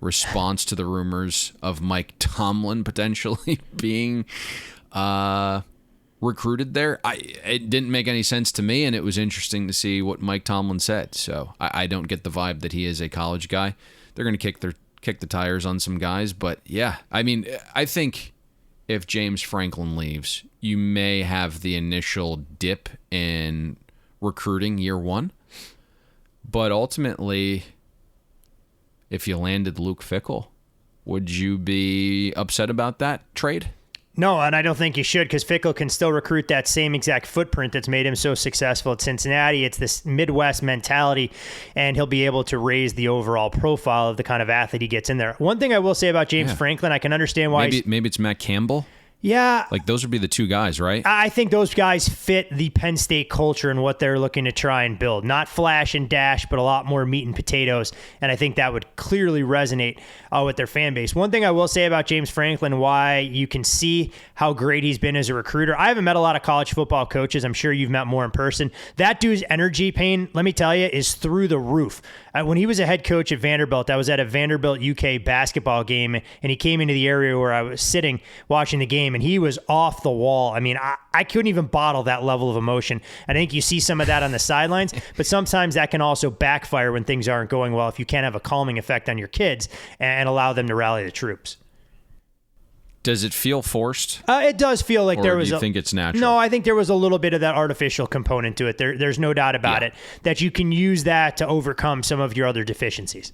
response to the rumors of Mike Tomlin potentially being recruited there. It didn't make any sense to me, and it was interesting to see what Mike Tomlin said. So I don't get the vibe that he is a college guy. They're going to kick the tires on some guys, but yeah, I mean, I think if James Franklin leaves, you may have the initial dip in recruiting year one, but ultimately, if you landed Luke Fickell, would you be upset about that trade? No, and I don't think you should, because Fickell can still recruit that same exact footprint that's made him so successful at Cincinnati. It's this Midwest mentality, and he'll be able to raise the overall profile of the kind of athlete he gets in there. One thing I will say about James Franklin, I can understand why maybe it's Matt Campbell. Yeah. Those would be the two guys, right? I think those guys fit the Penn State culture and what they're looking to try and build. Not flash and dash, but a lot more meat and potatoes. And I think that would clearly resonate with their fan base. One thing I will say about James Franklin, why you can see how great he's been as a recruiter. I haven't met a lot of college football coaches. I'm sure you've met more in person. That dude's energy, Payne, let me tell you, is through the roof. When he was a head coach at Vanderbilt, I was at a Vanderbilt UK basketball game, and he came into the area where I was sitting watching the game, and he was off the wall. I mean, I couldn't even bottle that level of emotion. I think you see some of that on the sidelines, but sometimes that can also backfire when things aren't going well if you can't have a calming effect on your kids and allow them to rally the troops. Does it feel forced? It does feel like there was. Do you think it's natural? No, I think there was a little bit of that artificial component to it. There's no doubt about it, that you can use that to overcome some of your other deficiencies.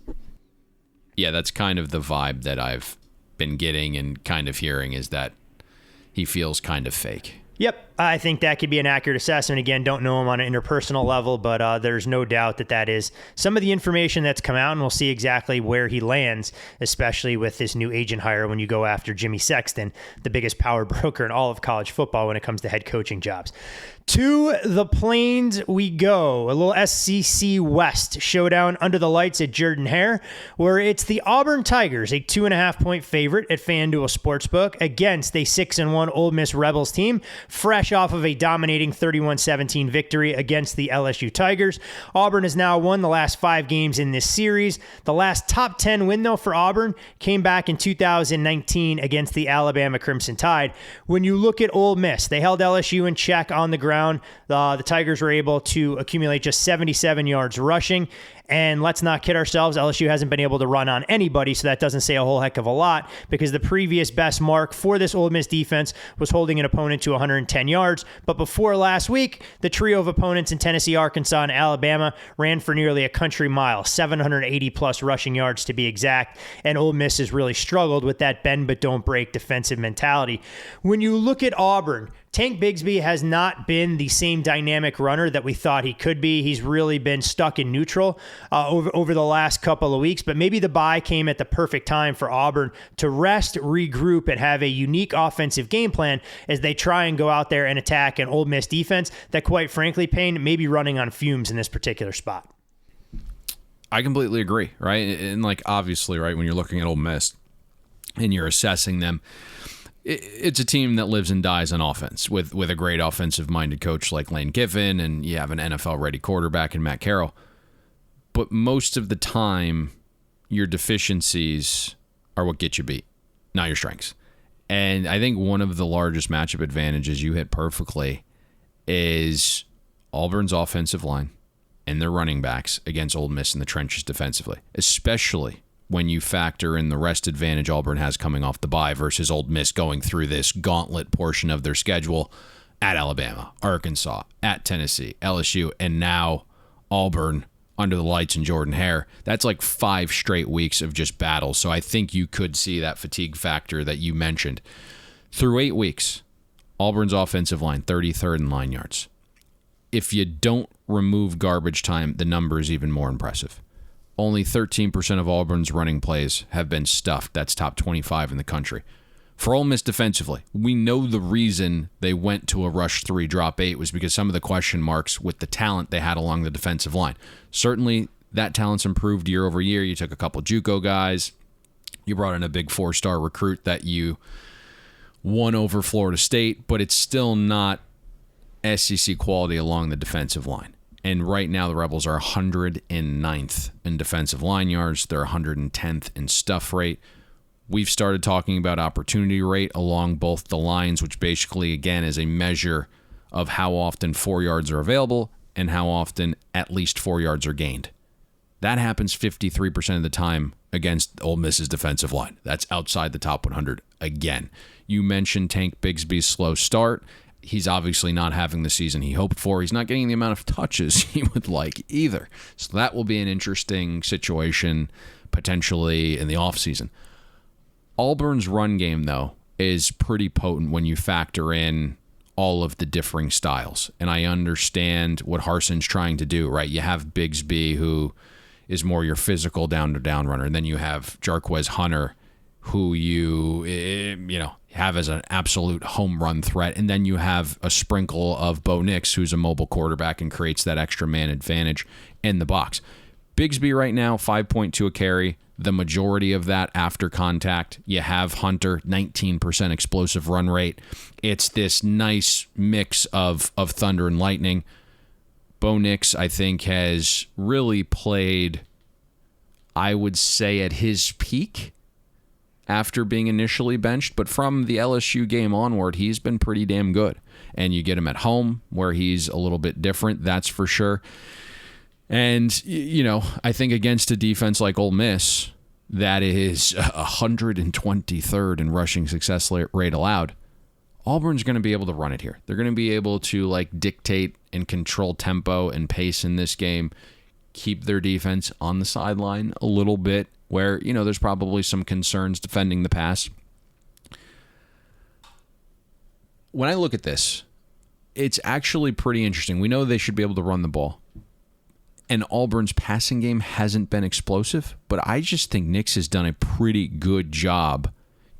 Yeah, that's kind of the vibe that I've been getting and kind of hearing, is that he feels kind of fake. Yep, I think that could be an accurate assessment. Again, don't know him on an interpersonal level, but there's no doubt that is some of the information that's come out, and we'll see exactly where he lands, especially with this new agent hire when you go after Jimmy Sexton, the biggest power broker in all of college football when it comes to head coaching jobs. To the Plains we go. A little SEC West showdown under the lights at Jordan-Hare, where it's the Auburn Tigers, a 2.5-point favorite at FanDuel Sportsbook, against a 6-1 Ole Miss Rebels team, fresh fresh off of a dominating 31-17 victory against the LSU Tigers. Auburn has now won the last 5 games in this series. The last top 10 win, though, for Auburn came back in 2019 against the Alabama Crimson Tide. When you look at Ole Miss, they held LSU in check on the ground. The Tigers were able to accumulate just 77 yards rushing. And let's not kid ourselves, LSU hasn't been able to run on anybody, so that doesn't say a whole heck of a lot, because the previous best mark for this Ole Miss defense was holding an opponent to 110 yards. But before last week, the trio of opponents in Tennessee, Arkansas, and Alabama ran for nearly a country mile, 780-plus rushing yards to be exact, and Ole Miss has really struggled with that bend but don't break defensive mentality. When you look at Auburn, Tank Bigsby has not been the same dynamic runner that we thought he could be. He's really been stuck in neutral over the last couple of weeks, but maybe the bye came at the perfect time for Auburn to rest, regroup, and have a unique offensive game plan as they try and go out there and attack an Ole Miss defense that, quite frankly, Payne, may be running on fumes in this particular spot. I completely agree, right? And obviously, right, when you're looking at Ole Miss and you're assessing them, it's a team that lives and dies on offense with a great offensive-minded coach like Lane Kiffin, and you have an NFL-ready quarterback in Matt Carroll. But most of the time, your deficiencies are what get you beat, not your strengths. And I think one of the largest matchup advantages you hit perfectly is Auburn's offensive line and their running backs against Ole Miss in the trenches defensively, especially when you factor in the rest advantage Auburn has coming off the bye versus Ole Miss going through this gauntlet portion of their schedule at Alabama, Arkansas, at Tennessee, LSU, and now Auburn under the lights and Jordan Hare. That's 5 straight weeks of just battles. So I think you could see that fatigue factor that you mentioned. Through 8 weeks, Auburn's offensive line, 33rd in line yards. If you don't remove garbage time, the number is even more impressive. Only 13% of Auburn's running plays have been stuffed. That's top 25 in the country. For Ole Miss defensively, we know the reason they went to a rush 3, drop 8 was because some of the question marks with the talent they had along the defensive line. Certainly, that talent's improved year over year. You took a couple JUCO guys. You brought in a big 4-star recruit that you won over Florida State, but it's still not SEC quality along the defensive line. And right now, the Rebels are 109th in defensive line yards. They're 110th in stuff rate. We've started talking about opportunity rate along both the lines, which basically, again, is a measure of how often 4 yards are available and how often at least 4 yards are gained. That happens 53% of the time against Ole Miss's defensive line. That's outside the top 100 again. You mentioned Tank Bigsby's slow start. He's obviously not having the season he hoped for. He's not getting the amount of touches he would like either. So that will be an interesting situation potentially in the offseason. Auburn's run game, though, is pretty potent when you factor in all of the differing styles. And I understand what Harson's trying to do, right? You have Bigsby, who is more your physical down-to-down runner. And then you have Jarquez Hunter, who you have as an absolute home run threat. And then you have a sprinkle of Bo Nix, who's a mobile quarterback and creates that extra man advantage in the box. Bigsby right now, 5.2 a carry. The majority of that after contact. You have Hunter, 19% explosive run rate. It's this nice mix of thunder and lightning. Bo Nix, I think, has really played, I would say, at his peak after being initially benched, but from the LSU game onward, he's been pretty damn good. And you get him at home, where he's a little bit different, that's for sure. And, I think against a defense like Ole Miss, that is 123rd in rushing success rate allowed, Auburn's going to be able to run it here. They're going to be able to dictate and control tempo and pace in this game, keep their defense on the sideline a little bit, where, there's probably some concerns defending the pass. When I look at this, it's actually pretty interesting. We know they should be able to run the ball. And Auburn's passing game hasn't been explosive, but I just think Nix has done a pretty good job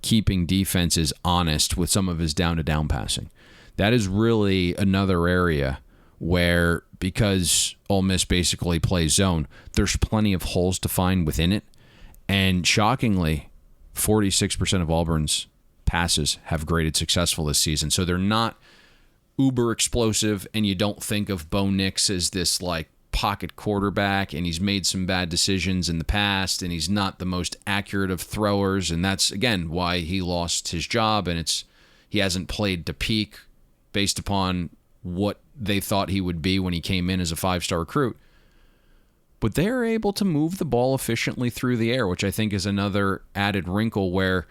keeping defenses honest with some of his down-to-down passing. That is really another area where, because Ole Miss basically plays zone, there's plenty of holes to find within it. And shockingly, 46% of Auburn's passes have graded successful this season. So they're not uber explosive, and you don't think of Bo Nix as this like pocket quarterback, and he's made some bad decisions in the past, and he's not the most accurate of throwers, and that's again why he lost his job, and he hasn't played to peak based upon what they thought he would be when he came in as a 5-star recruit. But they're able to move the ball efficiently through the air, which I think is another added wrinkle where,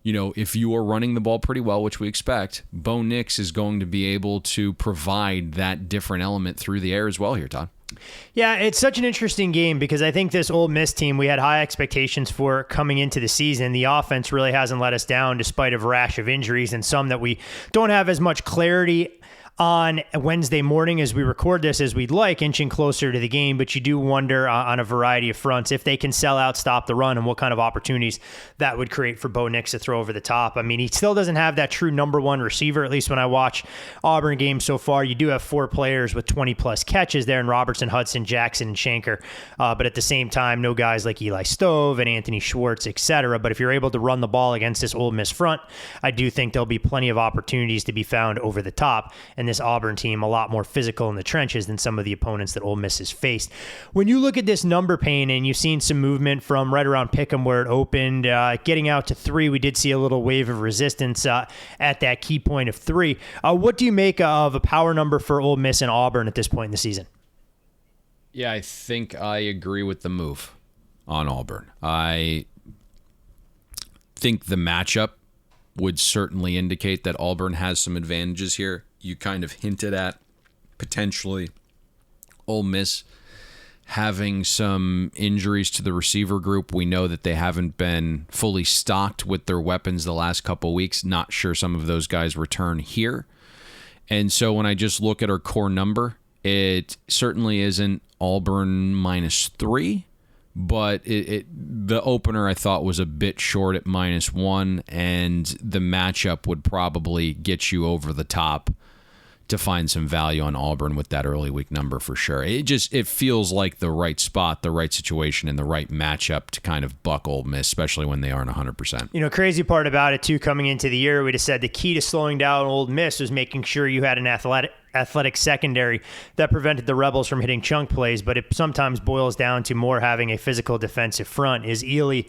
if you are running the ball pretty well, which we expect, Bo Nix is going to be able to provide that different element through the air as well here, Todd. Yeah, it's such an interesting game because I think this Ole Miss team we had high expectations for coming into the season. The offense really hasn't let us down despite a rash of injuries and some that we don't have as much clarity on Wednesday morning as we record this as we'd like, inching closer to the game, but you do wonder on a variety of fronts if they can sell out, stop the run, and what kind of opportunities that would create for Bo Nix to throw over the top. I mean, he still doesn't have that true number one receiver, at least when I watch Auburn games so far. You do have 4 players with 20-plus catches there in Robertson, Hudson, Jackson, and Shanker, but at the same time, no guys like Eli Stove and Anthony Schwartz, etc. But if you're able to run the ball against this Ole Miss front, I do think there'll be plenty of opportunities to be found over the top, and this Auburn team a lot more physical in the trenches than some of the opponents that Ole Miss has faced. When you look at this number, Payne, and you've seen some movement from right around Pick'em where it opened, getting out to 3, we did see a little wave of resistance at that key point of 3. What do you make of a power number for Ole Miss and Auburn at this point in the season? Yeah, I think I agree with the move on Auburn. I think the matchup would certainly indicate that Auburn has some advantages here. You kind of hinted at potentially Ole Miss having some injuries to the receiver group. We know that they haven't been fully stocked with their weapons the last couple weeks. Not sure some of those guys return here. And so when I just look at our core number, it certainly isn't Auburn -3. But the opener I thought was a bit short at -1, and the matchup would probably get you over the top to find some value on Auburn with that early week number for sure. It feels like the right spot, the right situation, and the right matchup to kind of buck Ole Miss, especially when they aren't 100%. Crazy part about it too, coming into the year, we'd have said the key to slowing down Ole Miss was making sure you had an athletic secondary that prevented the Rebels from hitting chunk plays, but it sometimes boils down to more having a physical defensive front. Is Ely,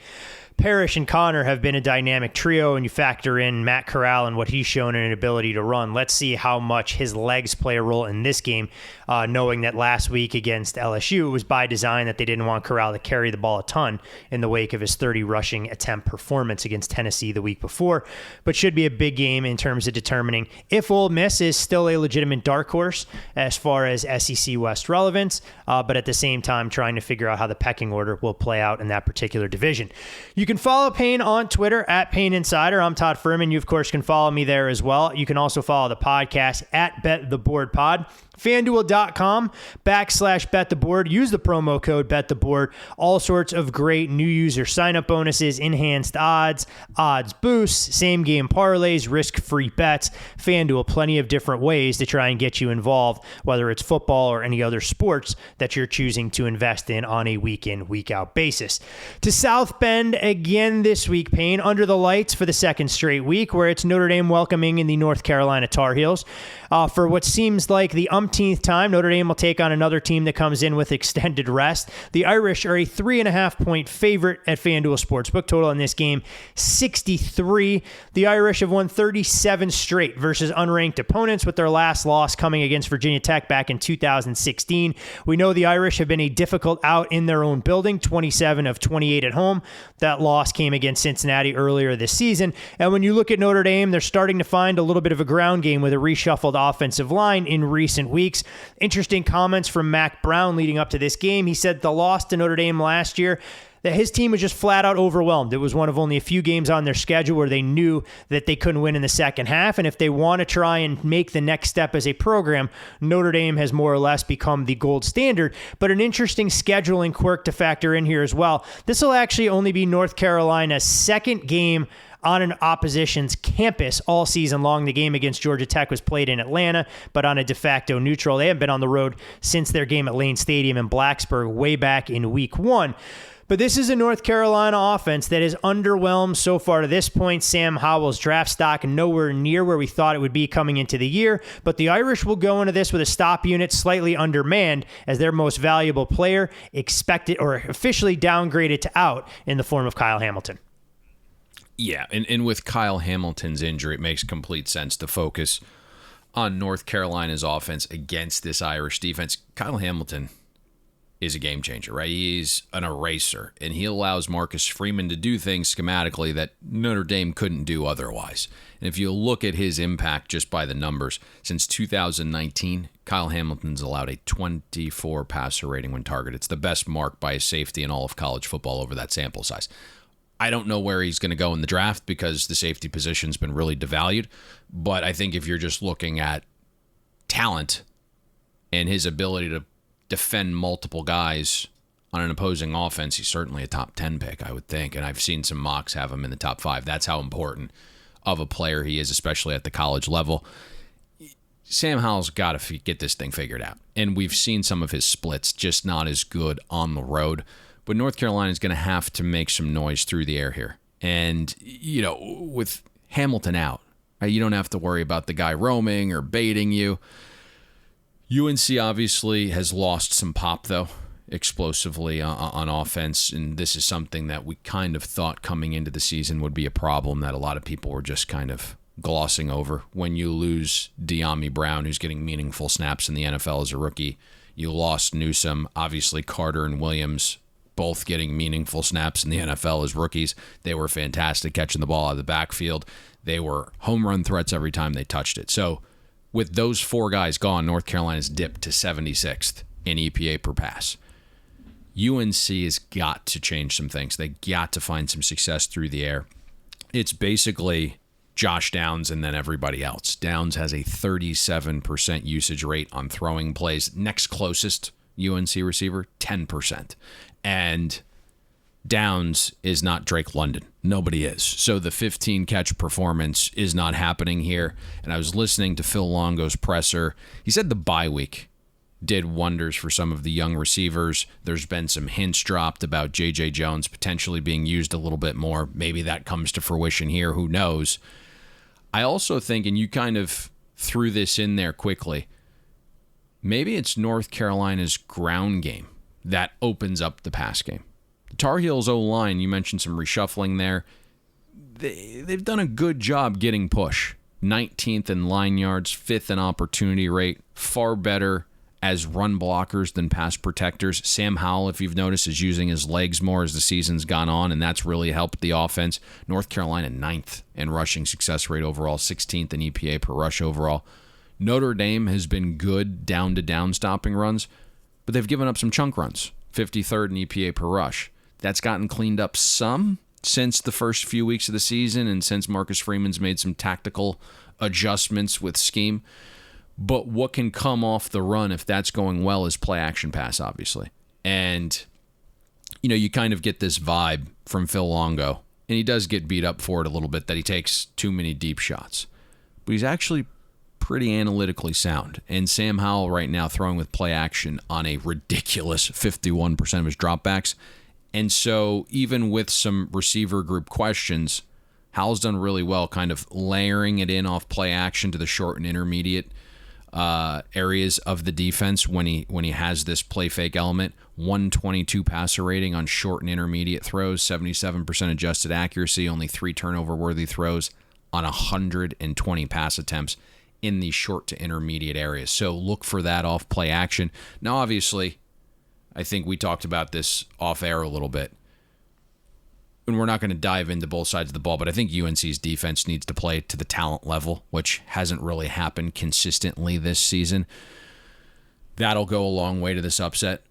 Parrish, and Connor have been a dynamic trio, and you factor in Matt Corral and what he's shown in an ability to run. Let's see how much his legs play a role in this game, knowing that last week against LSU, it was by design that they didn't want Corral to carry the ball a ton in the wake of his 30 rushing attempt performance against Tennessee the week before, but should be a big game in terms of determining if Ole Miss is still a legitimate dark horse as far as SEC West relevance, but at the same time trying to figure out how the pecking order will play out in that particular division. You can follow Payne on Twitter at Payne Insider. I'm Todd Furman. You, of course, can follow me there as well. You can also follow the podcast at Bet the Board Pod. FanDuel.com/BetTheBoard. Use the promo code BetTheBoard. All sorts of great new user sign-up bonuses, enhanced odds, odds boosts, same-game parlays, risk-free bets. FanDuel, plenty of different ways to try and get you involved, whether it's football or any other sports that you're choosing to invest in on a week-in, week-out basis. To South Bend again this week, Payne, under the lights for the second straight week, where it's Notre Dame welcoming in the North Carolina Tar Heels. For what seems like the umpteenth time, Notre Dame will take on another team that comes in with extended rest. The Irish are a 3.5-point favorite at FanDuel Sportsbook. Total in this game, 63. The Irish have won 37 straight versus unranked opponents, with their last loss coming against Virginia Tech back in 2016. We know the Irish have been a difficult out in their own building, 27 of 28 at home. That loss came against Cincinnati earlier this season. And when you look at Notre Dame, they're starting to find a little bit of a ground game with a reshuffled offensive line in recent weeks. Interesting comments from Mac Brown leading up to this game. He said the loss to Notre Dame last year, that his team was just flat out overwhelmed. It was one of only a few games on their schedule where they knew that they couldn't win in the second half. And if they want to try and make the next step as a program, Notre Dame has more or less become the gold standard. But an interesting scheduling quirk to factor in here as well. This will actually only be North Carolina's second game on an opposition's campus all season long. The game against Georgia Tech was played in Atlanta, but on a de facto neutral. They haven't been on the road since their game at Lane Stadium in Blacksburg way back in week 1. But this is a North Carolina offense that is underwhelmed so far to this point. Sam Howell's draft stock nowhere near where we thought it would be coming into the year. But the Irish will go into this with a stop unit slightly undermanned as their most valuable player expected or officially downgraded to out in the form of Kyle Hamilton. Yeah, and with Kyle Hamilton's injury, it makes complete sense to focus on North Carolina's offense against this Irish defense. Kyle Hamilton is a game changer, right? He's an eraser, and he allows Marcus Freeman to do things schematically that Notre Dame couldn't do otherwise. And if you look at his impact just by the numbers, since 2019, Kyle Hamilton's allowed a 24 passer rating when targeted. It's the best mark by a safety in all of college football over that sample size. I don't know where he's going to go in the draft because the safety position's been really devalued, but I think if you're just looking at talent and his ability to defend multiple guys on an opposing offense, he's certainly a top 10 pick, I would think. And I've seen some mocks have him in the top 5. That's how important of a player he is, especially at the college level. Sam Howell's got to get this thing figured out. And we've seen some of his splits, just not as good on the road. But North Carolina is going to have to make some noise through the air here. And, you know, with Hamilton out, right, you don't have to worry about the guy roaming or baiting you. UNC obviously has lost some pop, though, explosively on offense, and this is something that we kind of thought coming into the season would be a problem that a lot of people were just kind of glossing over. When you lose De'Ami Brown, who's getting meaningful snaps in the NFL as a rookie, you lost Newsome, obviously Carter and Williams, both getting meaningful snaps in the NFL as rookies. They were fantastic catching the ball out of the backfield. They were home run threats every time they touched it. So with those 4 guys gone, North Carolina's dipped to 76th in EPA per pass. UNC has got to change some things. They got to find some success through the air. It's basically Josh Downs and then everybody else. Downs has a 37% usage rate on throwing plays. Next closest UNC receiver, 10%. And Downs is not Drake London. Nobody is. So the 15-catch performance is not happening here. And I was listening to Phil Longo's presser. He said the bye week did wonders for some of the young receivers. There's been some hints dropped about J.J. Jones potentially being used a little bit more. Maybe that comes to fruition here. Who knows? I also think, and you kind of threw this in there quickly, maybe it's North Carolina's ground game that opens up the pass game. The Tar Heels O-line, you mentioned some reshuffling there. They've done a good job getting push. 19th in line yards, 5th in opportunity rate, far better as run blockers than pass protectors. Sam Howell, if you've noticed, is using his legs more as the season's gone on, and that's really helped the offense. North Carolina, 9th in rushing success rate overall, 16th in EPA per rush overall. Notre Dame has been good down-to-down stopping runs, but they've given up some chunk runs, 53rd in EPA per rush. That's gotten cleaned up some since the first few weeks of the season and since Marcus Freeman's made some tactical adjustments with scheme. But what can come off the run if that's going well is play-action pass, obviously. And, you know, you kind of get this vibe from Phil Longo, and he does get beat up for it a little bit, that he takes too many deep shots. But he's actually pretty analytically sound. And Sam Howell right now throwing with play-action on a ridiculous 51% of his dropbacks. And so even with some receiver group questions, Howell's done really well kind of layering it in off play action to the short and intermediate areas of the defense when he has this play fake element. 122 passer rating on short and intermediate throws, 77% adjusted accuracy, only 3 turnover-worthy throws on 120 pass attempts in the short to intermediate areas. So look for that off play action. Now, obviously, I think we talked about this off air a little bit, and we're not going to dive into both sides of the ball, but I think UNC's defense needs to play to the talent level, which hasn't really happened consistently this season. That'll go a long way to this upset.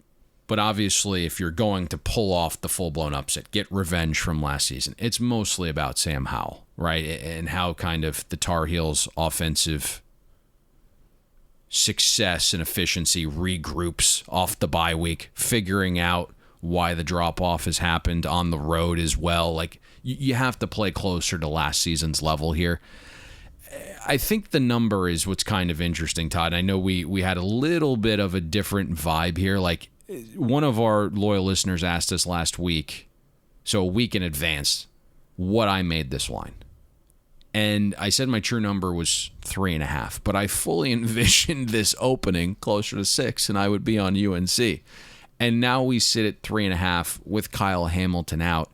But obviously, if you're going to pull off the full-blown upset, get revenge from last season, it's mostly about Sam Howell, right? And how kind of the Tar Heels' offensive success and efficiency regroups off the bye week, figuring out why the drop-off has happened on the road as well. Like, you have to play closer to last season's level here. I think the number is what's kind of interesting, Todd. I know we had a little bit of a different vibe here. Like, one of our loyal listeners asked us last week, so a week in advance, what I made this line. And I said my true number was 3.5, but I fully envisioned this opening closer to 6, and I would be on UNC. And now we sit at 3.5 with Kyle Hamilton out.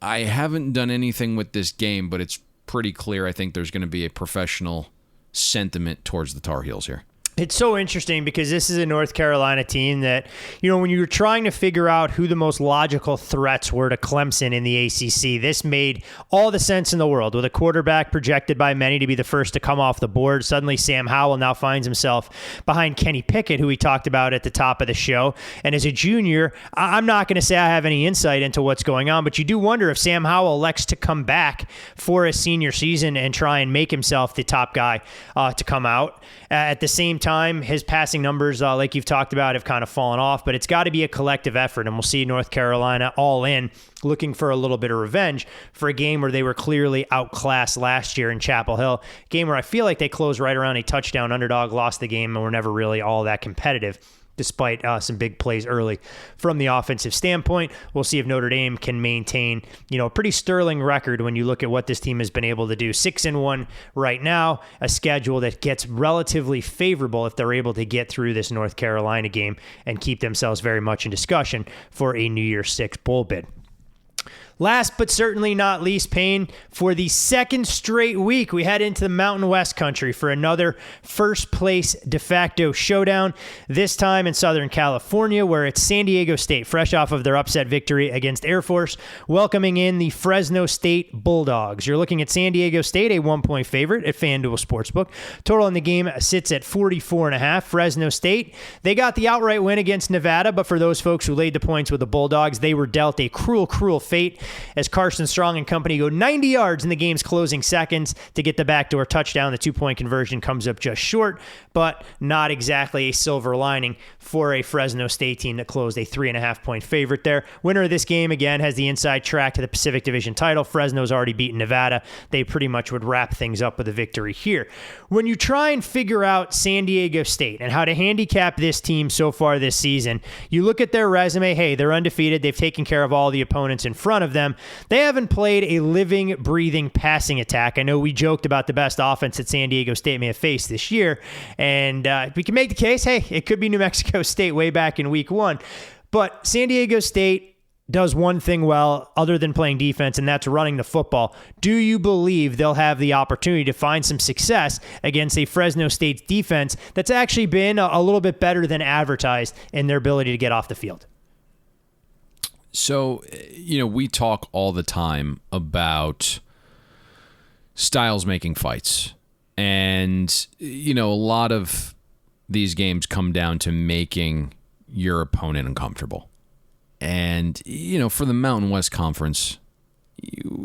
I haven't done anything with this game, but it's pretty clear I think there's going to be a professional sentiment towards the Tar Heels here. It's so interesting because this is a North Carolina team that, when you were trying to figure out who the most logical threats were to Clemson in the ACC, this made all the sense in the world. With a quarterback projected by many to be the first to come off the board, suddenly Sam Howell now finds himself behind Kenny Pickett, who we talked about at the top of the show. And as a junior, I'm not going to say I have any insight into what's going on, but you do wonder if Sam Howell elects to come back for his senior season and try and make himself the top guy to come out. At the same time, his passing numbers, like you've talked about, have kind of fallen off, but it's got to be a collective effort, and we'll see North Carolina all in, looking for a little bit of revenge for a game where they were clearly outclassed last year in Chapel Hill, a game where I feel like they closed right around a touchdown underdog, lost the game, and were never really all that competitive, despite some big plays early from the offensive standpoint. We'll see if Notre Dame can maintain, a pretty sterling record when you look at what this team has been able to do. 6-1 right now, a schedule that gets relatively favorable if they're able to get through this North Carolina game and keep themselves very much in discussion for a New Year's Six bowl bid. Last but certainly not least, Payne, for the second straight week, we head into the Mountain West country for another first place de facto showdown, this time in Southern California, where it's San Diego State, fresh off of their upset victory against Air Force, welcoming in the Fresno State Bulldogs. You're looking at San Diego State, a 1-point favorite at FanDuel Sportsbook. Total in the game sits at 44.5. Fresno State, they got the outright win against Nevada, but for those folks who laid the points with the Bulldogs, they were dealt a cruel, cruel fate as Carson Strong and company go 90 yards in the game's closing seconds to get the backdoor touchdown. The 2-point conversion comes up just short, but not exactly a silver lining for a Fresno State team that closed a 3.5-point favorite there. Winner of this game, again, has the inside track to the Pacific Division title. Fresno's already beaten Nevada. They pretty much would wrap things up with a victory here. When you try and figure out San Diego State and how to handicap this team so far this season, you look at their resume. Hey, they're undefeated. They've taken care of all the opponents in front of them. They haven't played a living, breathing passing attack. I know we joked about the best offense that San Diego State may have faced this year, and we can make the case, hey, it could be New Mexico State way back in week 1. But San Diego State does one thing well other than playing defense, and that's running the football. Do you believe they'll have the opportunity to find some success against a Fresno State defense that's actually been a little bit better than advertised in their ability to get off the field? So, we talk all the time about styles making fights. And, a lot of these games come down to making your opponent uncomfortable. And, for the Mountain West Conference,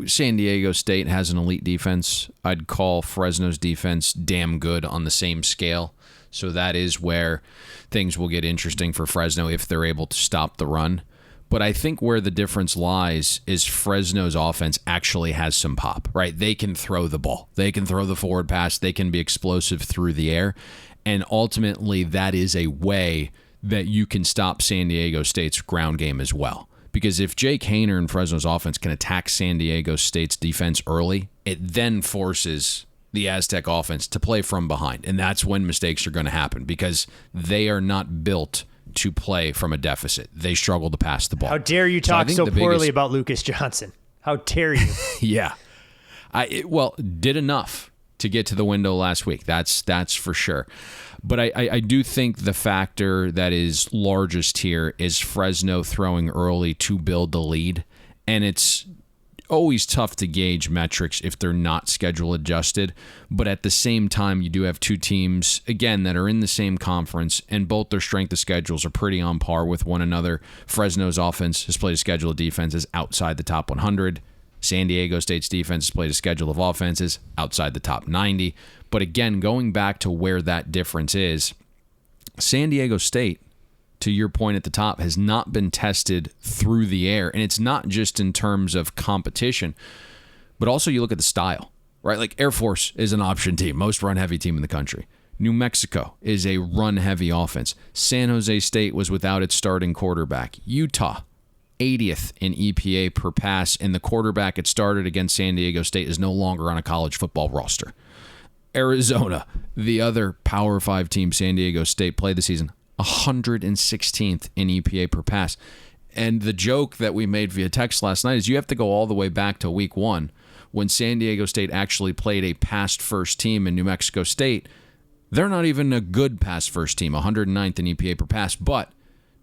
San Diego State has an elite defense. I'd call Fresno's defense damn good on the same scale. So that is where things will get interesting for Fresno if they're able to stop the run. But I think where the difference lies is Fresno's offense actually has some pop, right? They can throw the ball. They can throw the forward pass. They can be explosive through the air. And ultimately, that is a way that you can stop San Diego State's ground game as well. Because if Jake Haener and Fresno's offense can attack San Diego State's defense early, it then forces the Aztec offense to play from behind. And that's when mistakes are going to happen because they are not built to play from a deficit. They struggle to pass the ball. How dare you talk so poorly about Lucas Johnson? How dare you? Yeah. Did enough to get to the window last week. That's for sure. But I do think the factor that is largest here is Fresno throwing early to build the lead. And it's always tough to gauge metrics if they're not schedule adjusted. But at the same time, you do have two teams, again, that are in the same conference, and both their strength of schedules are pretty on par with one another. Fresno's offense has played a schedule of defenses outside the top 100. San Diego State's defense has played a schedule of offenses outside the top 90. But again, going back to where that difference is, San Diego State, to your point at the top, has not been tested through the air. And it's not just in terms of competition, but also you look at the style, right? Like Air Force is an option team, most run-heavy team in the country. New Mexico is a run-heavy offense. San Jose State was without its starting quarterback. Utah, 80th in EPA per pass, and the quarterback it started against San Diego State is no longer on a college football roster. Arizona, the other Power 5 team San Diego State played this season, 116th in EPA per pass. And the joke that we made via text last night is you have to go all the way back to week 1 when San Diego State actually played a pass-first team in New Mexico State. They're not even a good pass-first team, 109th in EPA per pass, but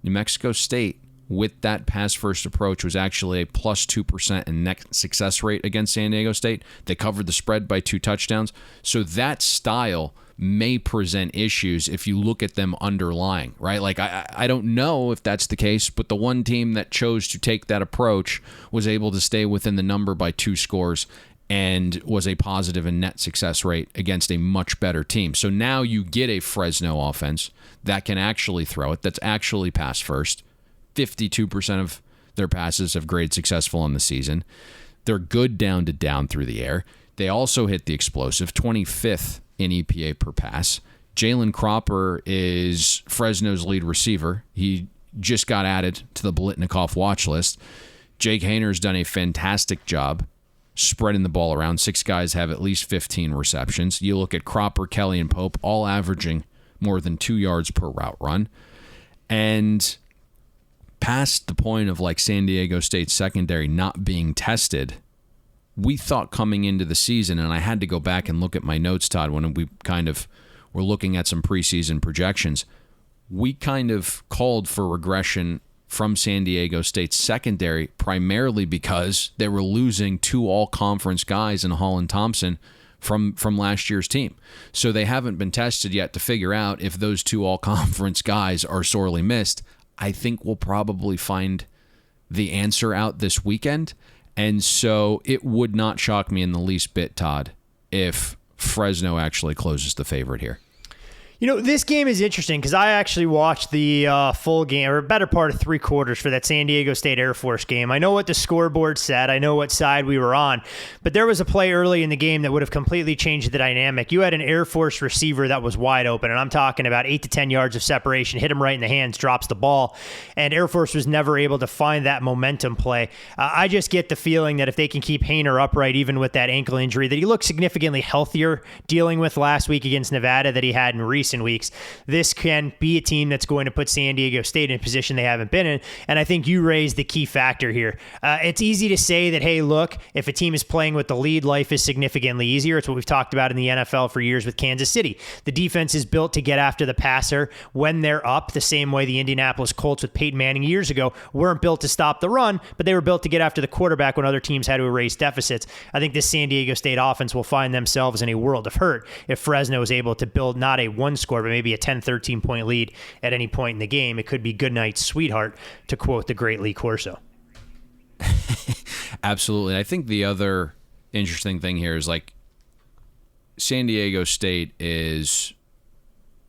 New Mexico State, with that pass-first approach, was actually a plus 2% in net success rate against San Diego State. They covered the spread by 2 touchdowns. So that style may present issues if you look at them underlying, right? Like, I don't know if that's the case, but the one team that chose to take that approach was able to stay within the number by 2 scores and was a positive in net success rate against a much better team. So now you get a Fresno offense that can actually throw it, that's actually pass first. 52% of their passes have graded successful in the season. They're good down to down through the air. They also hit the explosive, 25th in EPA per pass. Jalen Cropper is Fresno's lead receiver. He just got added to the Blitnikoff watch list. Jake Hayner's done a fantastic job spreading the ball around. 6 guys have at least 15 receptions. You look at Cropper, Kelly, and Pope, all averaging more than 2 yards per route run. And past the point of like San Diego State's secondary not being tested, we thought coming into the season, and I had to go back and look at my notes, Todd, when we kind of were looking at some preseason projections, we kind of called for regression from San Diego State's secondary primarily because they were losing 2 all-conference guys in Hall and Thompson from last year's team. So they haven't been tested yet to figure out if those 2 all-conference guys are sorely missed. I think we'll probably find the answer out this weekend. And so it would not shock me in the least bit, Todd, if Fresno actually closes the favorite here. You know, this game is interesting because I actually watched the full game, or a better part of 3 quarters for that San Diego State Air Force game. I know what the scoreboard said. I know what side we were on. But there was a play early in the game that would have completely changed the dynamic. You had an Air Force receiver that was wide open, and I'm talking about 8 to 10 yards of separation, hit him right in the hands, drops the ball, and Air Force was never able to find that momentum play. I just get the feeling that if they can keep Hayner upright, even with that ankle injury, that he looked significantly healthier dealing with last week against Nevada that he had in recent weeks. This can be a team that's going to put San Diego State in a position they haven't been in, and I think you raised the key factor here. It's easy to say that, hey, look, if a team is playing with the lead, life is significantly easier. It's what we've talked about in the NFL for years with Kansas City. The defense is built to get after the passer when they're up, the same way the Indianapolis Colts with Peyton Manning years ago weren't built to stop the run, but they were built to get after the quarterback when other teams had to erase deficits. I think this San Diego State offense will find themselves in a world of hurt if Fresno is able to build not a 1 score, but maybe a 10, 13-point lead at any point in the game. It could be good night, sweetheart, to quote the great Lee Corso. Absolutely. I think the other interesting thing here is like San Diego State is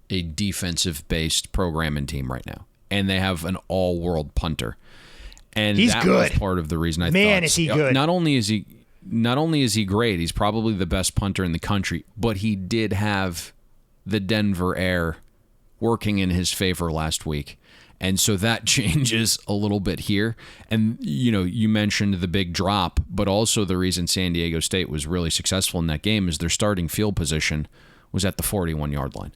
a defensive-based program and team right now, and they have an all-world punter. And he's that good. was part of the reason I thought. Man, is he good. Not only is he great, he's probably the best punter in the country, but he did have the Denver Air working in his favor last week. And so that changes a little bit here. And, you know, you mentioned the big drop, but also the reason San Diego State was really successful in that game is their starting field position was at the 41-yard line.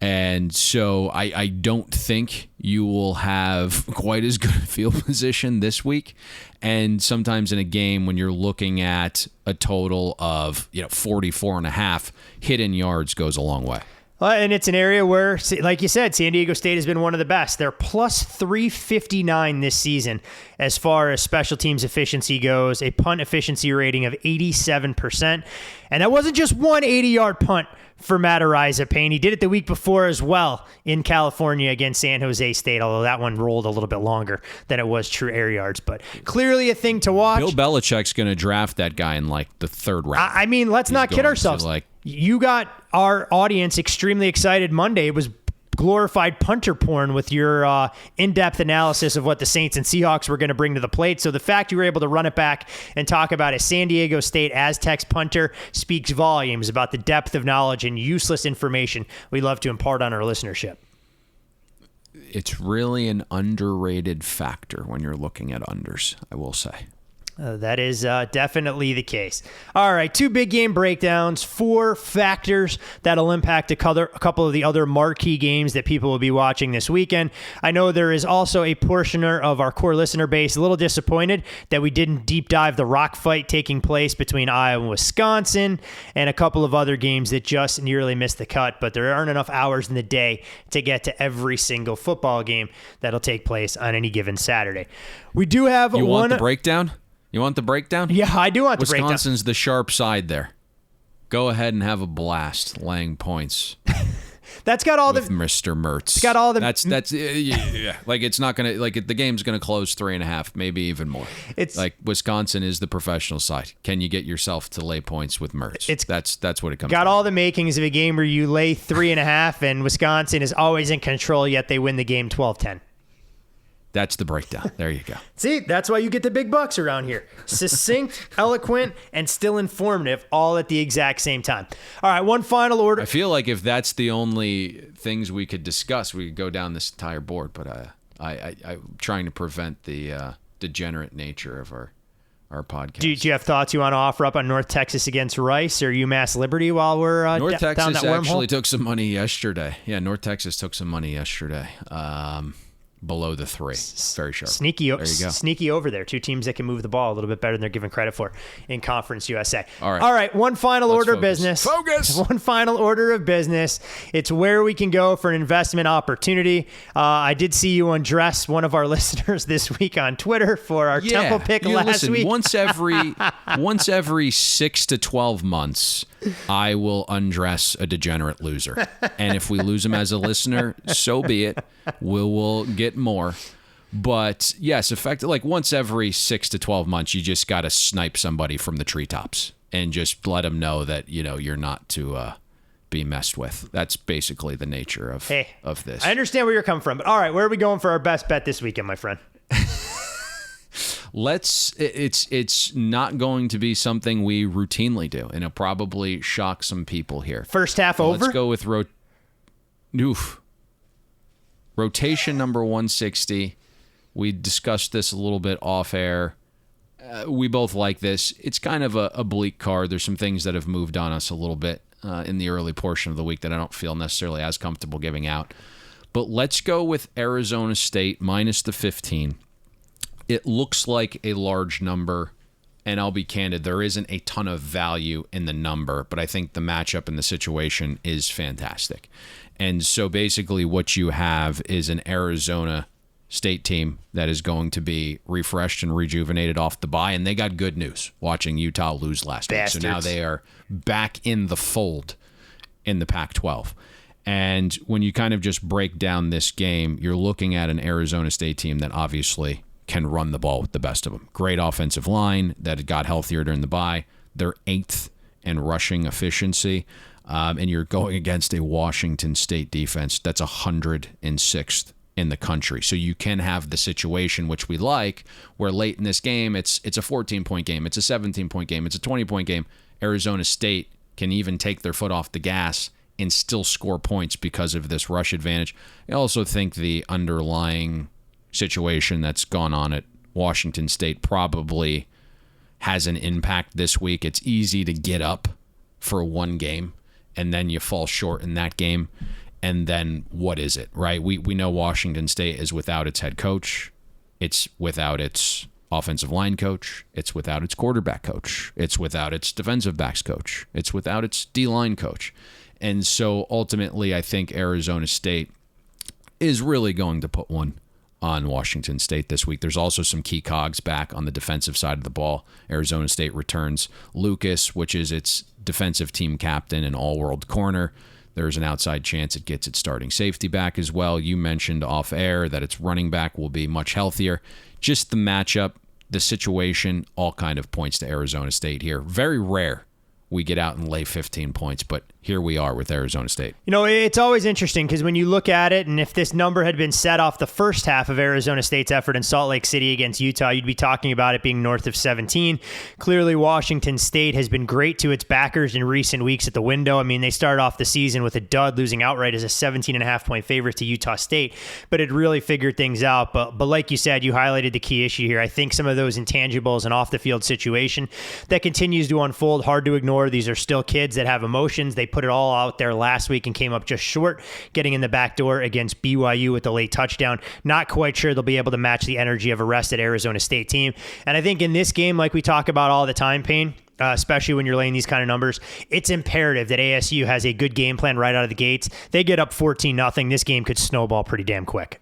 And so I don't think you will have quite as good a field position this week. And sometimes in a game when you're looking at a total of 44.5, hidden yards goes a long way. And it's an area where, like you said, San Diego State has been one of the best. They're plus 359 this season as far as special teams efficiency goes, a punt efficiency rating of 87%. And that wasn't just one 80-yard punt for Matt Ariza Payne. He did it the week before as well in California against San Jose State, although that one rolled a little bit longer than it was true air yards. But clearly a thing to watch. Bill Belichick's going to draft that guy in like the 3rd round. I mean, let's not kid ourselves. You got our audience extremely excited Monday. It was glorified punter porn with your in-depth analysis of what the Saints and Seahawks were going to bring to the plate. So the fact you were able to run it back and talk about a San Diego State Aztecs punter speaks volumes about the depth of knowledge and useless information we love to impart on our listenership. It's really an underrated factor when you're looking at unders, I will say. That is definitely the case. All right, 2 big game breakdowns, 4 factors that'll impact a couple of the other marquee games that people will be watching this weekend. I know there is also a portioner of our core listener base a little disappointed that we didn't deep dive the rock fight taking place between Iowa and Wisconsin and a couple of other games that just nearly missed the cut, but there aren't enough hours in the day to get to every single football game that'll take place on any given Saturday. We do have You want the breakdown? You want the breakdown? Yeah, I do want the breakdown. Wisconsin's the sharp side there. Go ahead and have a blast laying points. That's got all with Mr. Mertz. It's got all the. That's yeah. Like it's not gonna the game's gonna close 3.5, maybe even more. It's like Wisconsin is the professional side. Can you get yourself to lay points with Mertz? That's what it comes. Got to. all the makings of a game where you lay 3.5, and Wisconsin is always in control, yet they win the game 12-10. That's the breakdown. There you go. See, that's why you get the big bucks around here. Succinct, eloquent, and still informative, all at the exact same time. All right, one final order. I feel like if that's the only things we could discuss, we could go down this entire board. But I'm trying to prevent the degenerate nature of our podcast. Do you have thoughts you want to offer up on North Texas against Rice or UMass Liberty while we're North down that Texas wormhole? actually took some money yesterday. Yeah, North Texas took some money yesterday. Below the 3. Very sharp. There you go. Sneaky over there. 2 teams that can move the ball a little bit better than they're given credit for in Conference USA. All right. One final order of business. Focus. One final order of business. It's where we can go for an investment opportunity. I did see you undress one of our listeners this week on Twitter for our Temple pick last week. Once every 6 to 12 months, I will undress a degenerate loser. And if we lose him as a listener, so be it. We will get more. But yes, effectively, like once every 6 to 12 months, you just got to snipe somebody from the treetops and just let them know that, you're not to be messed with. That's basically the nature of this. I understand where you're coming from, but all right, where are we going for our best bet this weekend, my friend? It's not going to be something we routinely do, and it'll probably shock some people here. First half over? Let's go with rotation number 160. We discussed this a little bit off air. We both like this. It's kind of a bleak card. There's some things that have moved on us a little bit in the early portion of the week that I don't feel necessarily as comfortable giving out. But let's go with Arizona State minus the 15. It looks like a large number, and I'll be candid, there isn't a ton of value in the number, but I think the matchup and the situation is fantastic. And so basically what you have is an Arizona State team that is going to be refreshed and rejuvenated off the bye, and they got good news watching Utah lose last week. So now they are back in the fold in the Pac-12. And when you kind of just break down this game, you're looking at an Arizona State team that obviously can run the ball with the best of them. Great offensive line that got healthier during the bye. They're 8th in rushing efficiency. And you're going against a Washington State defense that's 106th in the country. So you can have the situation, which we like, where late in this game, it's a 14-point game, it's a 17-point game, it's a 20-point game. Arizona State can even take their foot off the gas and still score points because of this rush advantage. I also think the underlying situation that's gone on at Washington State probably has an impact this week. It's easy to get up for one game and then you fall short in that game. And then what is it, right? We know Washington State is without its head coach. It's without its offensive line coach. It's without its quarterback coach. It's without its defensive backs coach. It's without its D-line coach. And so ultimately, I think Arizona State is really going to put one on Washington State this week. There's also some key cogs back on the defensive side of the ball. Arizona State returns Lucas, which is its defensive team captain and all-world corner. There's an outside chance it gets its starting safety back as well. You mentioned off air that its running back will be much healthier. Just the matchup, the situation, all kind of points to Arizona State here. Very rare we get out and lay 15 points, but here we are with Arizona State. It's always interesting because when you look at it, and if this number had been set off the first half of Arizona State's effort in Salt Lake City against Utah, you'd be talking about it being north of 17. Clearly, Washington State has been great to its backers in recent weeks at the window. I mean, they started off the season with a dud, losing outright as a 17.5-point favorite to Utah State, but it really figured things out. But like you said, you highlighted the key issue here. I think some of those intangibles and off-the-field situation that continues to unfold, hard to ignore. These are still kids that have emotions. They put it all out there last week and came up just short, getting in the back door against BYU with the late touchdown. Not quite sure they'll be able to match the energy of a rested Arizona State team. And I think in this game, like we talk about all the time, Payne, especially when you're laying these kind of numbers, it's imperative that ASU has a good game plan right out of the gates. They get up 14-0. This game could snowball pretty damn quick.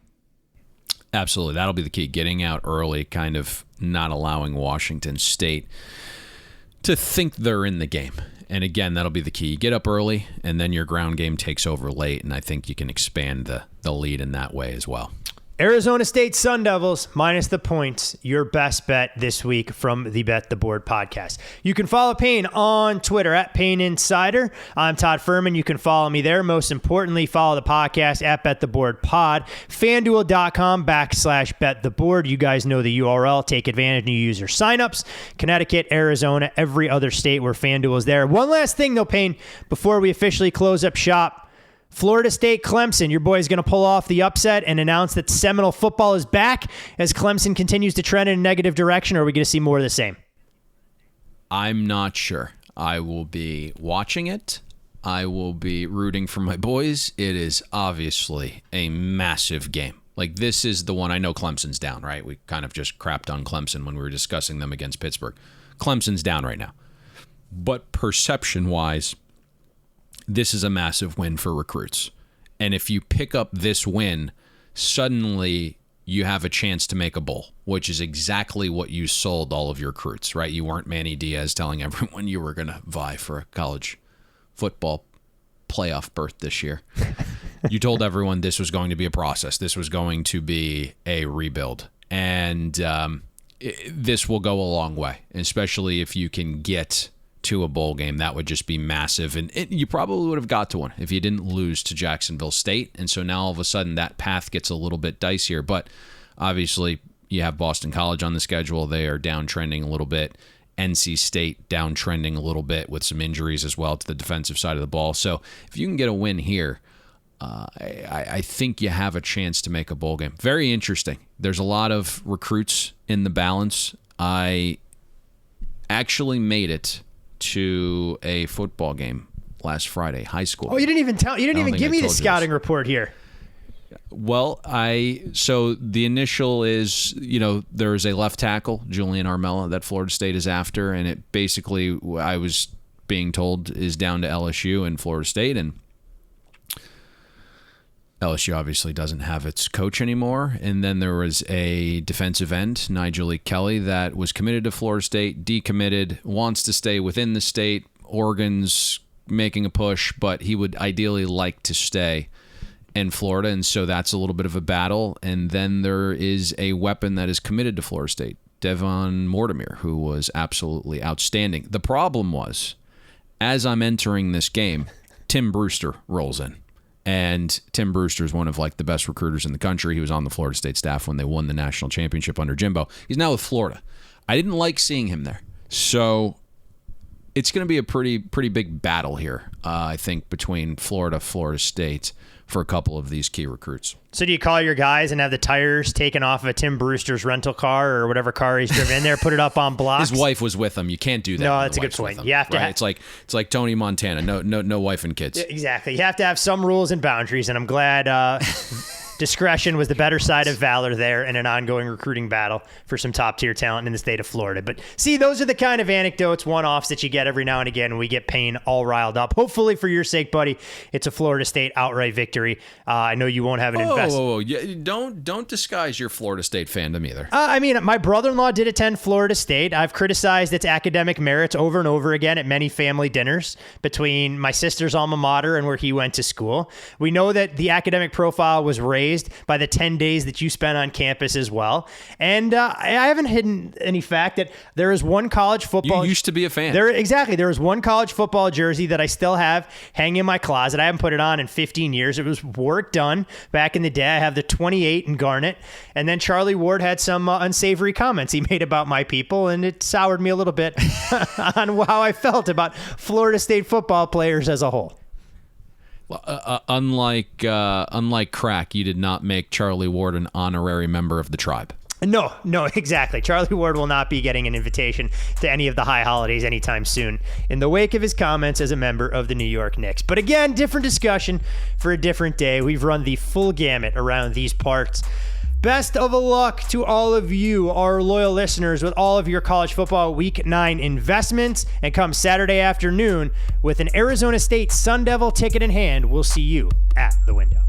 Absolutely. That'll be the key. Getting out early, kind of not allowing Washington State to think they're in the game. And again, that'll be the key. You get up early, and then your ground game takes over late, and I think you can expand the lead in that way as well. Arizona State Sun Devils minus the points, your best bet this week from the Bet the Board podcast. You can follow Payne on Twitter at Payne Insider. I'm Todd Furman. You can follow me there. Most importantly, follow the podcast at Bet the Board Pod. FanDuel.com/Bet the Board. You guys know the URL. Take advantage of new user signups. Connecticut, Arizona, every other state where FanDuel is there. One last thing though, Payne, before we officially close up shop. Florida State Clemson, your boy's going to pull off the upset and announce that Seminole football is back as Clemson continues to trend in a negative direction, or are we going to see more of the same? I'm not sure. I will be watching it. I will be rooting for my boys. It is obviously a massive game. Like, this is the one. I know Clemson's down, right? We kind of just crapped on Clemson when we were discussing them against Pittsburgh. Clemson's down right now. But perception-wise, this is a massive win for recruits. And if you pick up this win, suddenly you have a chance to make a bowl, which is exactly what you sold all of your recruits, right? You weren't Manny Diaz telling everyone you were going to vie for a college football playoff berth this year. You told everyone this was going to be a process. This was going to be a rebuild. And this will go a long way, especially if you can get to a bowl game. That would just be massive, and you probably would have got to one if you didn't lose to Jacksonville State. And so now all of a sudden that path gets a little bit dicier, but obviously you have Boston College on the schedule. They are downtrending a little bit. NC State downtrending a little bit with some injuries as well to the defensive side of the ball. So if you can get a win here, I think you have a chance to make a bowl game. Very interesting. There's a lot of recruits in the balance. I actually made it to a football game last Friday, high school. Oh, you didn't even tell. You didn't even give me the scouting report here. Well, so the initial is, there is a left tackle, Julian Armella, that Florida State is after, and it basically, I was being told, is down to LSU and Florida State, and LSU obviously doesn't have its coach anymore. And then there was a defensive end, Nigel E. Kelly, that was committed to Florida State, decommitted, wants to stay within the state. Oregon's making a push, but he would ideally like to stay in Florida. And so that's a little bit of a battle. And then there is a weapon that is committed to Florida State, Devon Mortimer, who was absolutely outstanding. The problem was, as I'm entering this game, Tim Brewster rolls in. And Tim Brewster is one of the best recruiters in the country. He was on the Florida State staff when they won the national championship under Jimbo. He's now with Florida. I didn't like seeing him there. So it's going to be a pretty big battle here, I think, between Florida State for a couple of these key recruits. So do you call your guys and have the tires taken off of Tim Brewster's rental car or whatever car he's driven in there, put it up on blocks? His wife was with him. You can't do that. No, that's a good point. You have to. Right? It's like Tony Montana. No wife and kids. Exactly. You have to have some rules and boundaries, and I'm glad discretion was the better side of valor there in an ongoing recruiting battle for some top-tier talent in the state of Florida. But see, those are the kind of anecdotes, one-offs that you get every now and again when we get Payne all riled up. Hopefully, for your sake, buddy, it's a Florida State outright victory. I know you won't have an investment. Whoa. Yeah, don't disguise your Florida State fandom either. My brother-in-law did attend Florida State. I've criticized its academic merits over and over again at many family dinners between my sister's alma mater and where he went to school. We know that the academic profile was raised amazed by the 10 days that you spent on campus as well. And I haven't hidden any fact that there is one college football. You used to be a fan. There is one college football jersey that I still have hanging in my closet. I haven't put it on in 15 years. It was work done back in the day. I have the 28 in garnet. And then Charlie Ward had some unsavory comments he made about my people, and it soured me a little bit on how I felt about Florida State football players as a whole. Unlike crack, you did not make Charlie Ward an honorary member of the tribe. No, exactly. Charlie Ward will not be getting an invitation to any of the high holidays anytime soon in the wake of his comments as a member of the New York Knicks. But again, different discussion for a different day. We've run the full gamut around these parts. Best of luck to all of you, our loyal listeners, with all of your college football Week 9 investments. And come Saturday afternoon, with an Arizona State Sun Devil ticket in hand, we'll see you at the window.